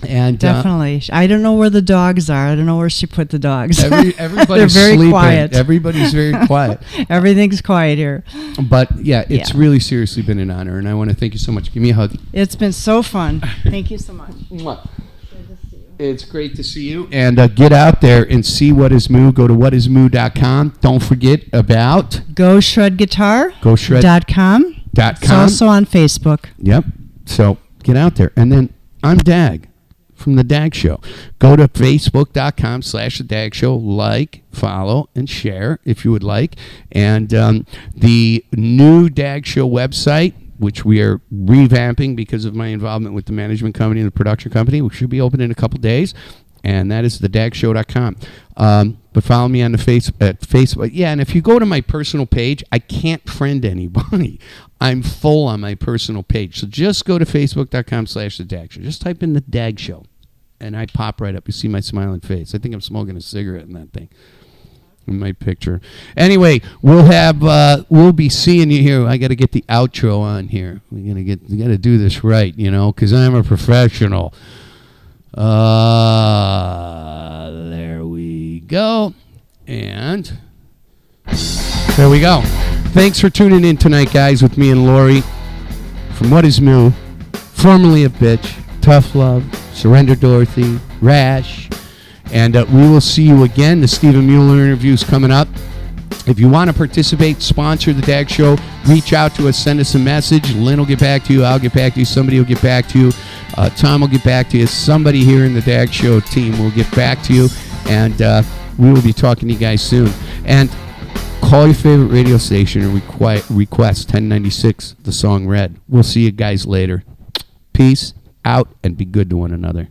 And definitely, I don't know where the dogs are. I don't know where she put the dogs. Everybody's They're very sleeping. quiet. Everybody's very quiet. Everything's quiet here. But it's really seriously been an honor, and I want to thank you so much. Give me a hug. It's been so fun. Thank you so much. It's great to see you. And get out there and see What Is Moo. Go to whatismoo.com. Don't forget about GoShredGuitar.com. It's also on Facebook. Yep. So get out there. And then I'm DAG from The DAG Show. Go to facebook.com/The DAG Show. Like, follow, and share if you would like. And the new DAG Show website, which we are revamping because of my involvement with the management company and the production company, which should be open in a couple days. And that is thedagshow.com. But follow me on the Facebook. Yeah, and if you go to my personal page, I can't friend anybody. I'm full on my personal page. So just go to facebook.com/The DAG Show. Just type in The DAG Show, and I pop right up. You see my smiling face. I think I'm smoking a cigarette in that thing, in my picture. Anyway, we'll be seeing you here. I got to get the outro on here. We got to do this right, because I'm a professional. There we go. And there we go. Thanks for tuning in tonight, guys, with me and Lorrie from What Is Moo, formerly of Bitch, Tough Love, Surrender Dorothy, Rash, and we will see you again. The Stephen Mueller interview is coming up. If you want to participate, sponsor the DAG Show, reach out to us, send us a message. Lynn will get back to you. I'll get back to you. Somebody will get back to you. Tom will get back to you. Somebody here in the DAG Show team will get back to you. And we will be talking to you guys soon. And call your favorite radio station and request 1096, the song Red. We'll see you guys later. Peace out and be good to one another.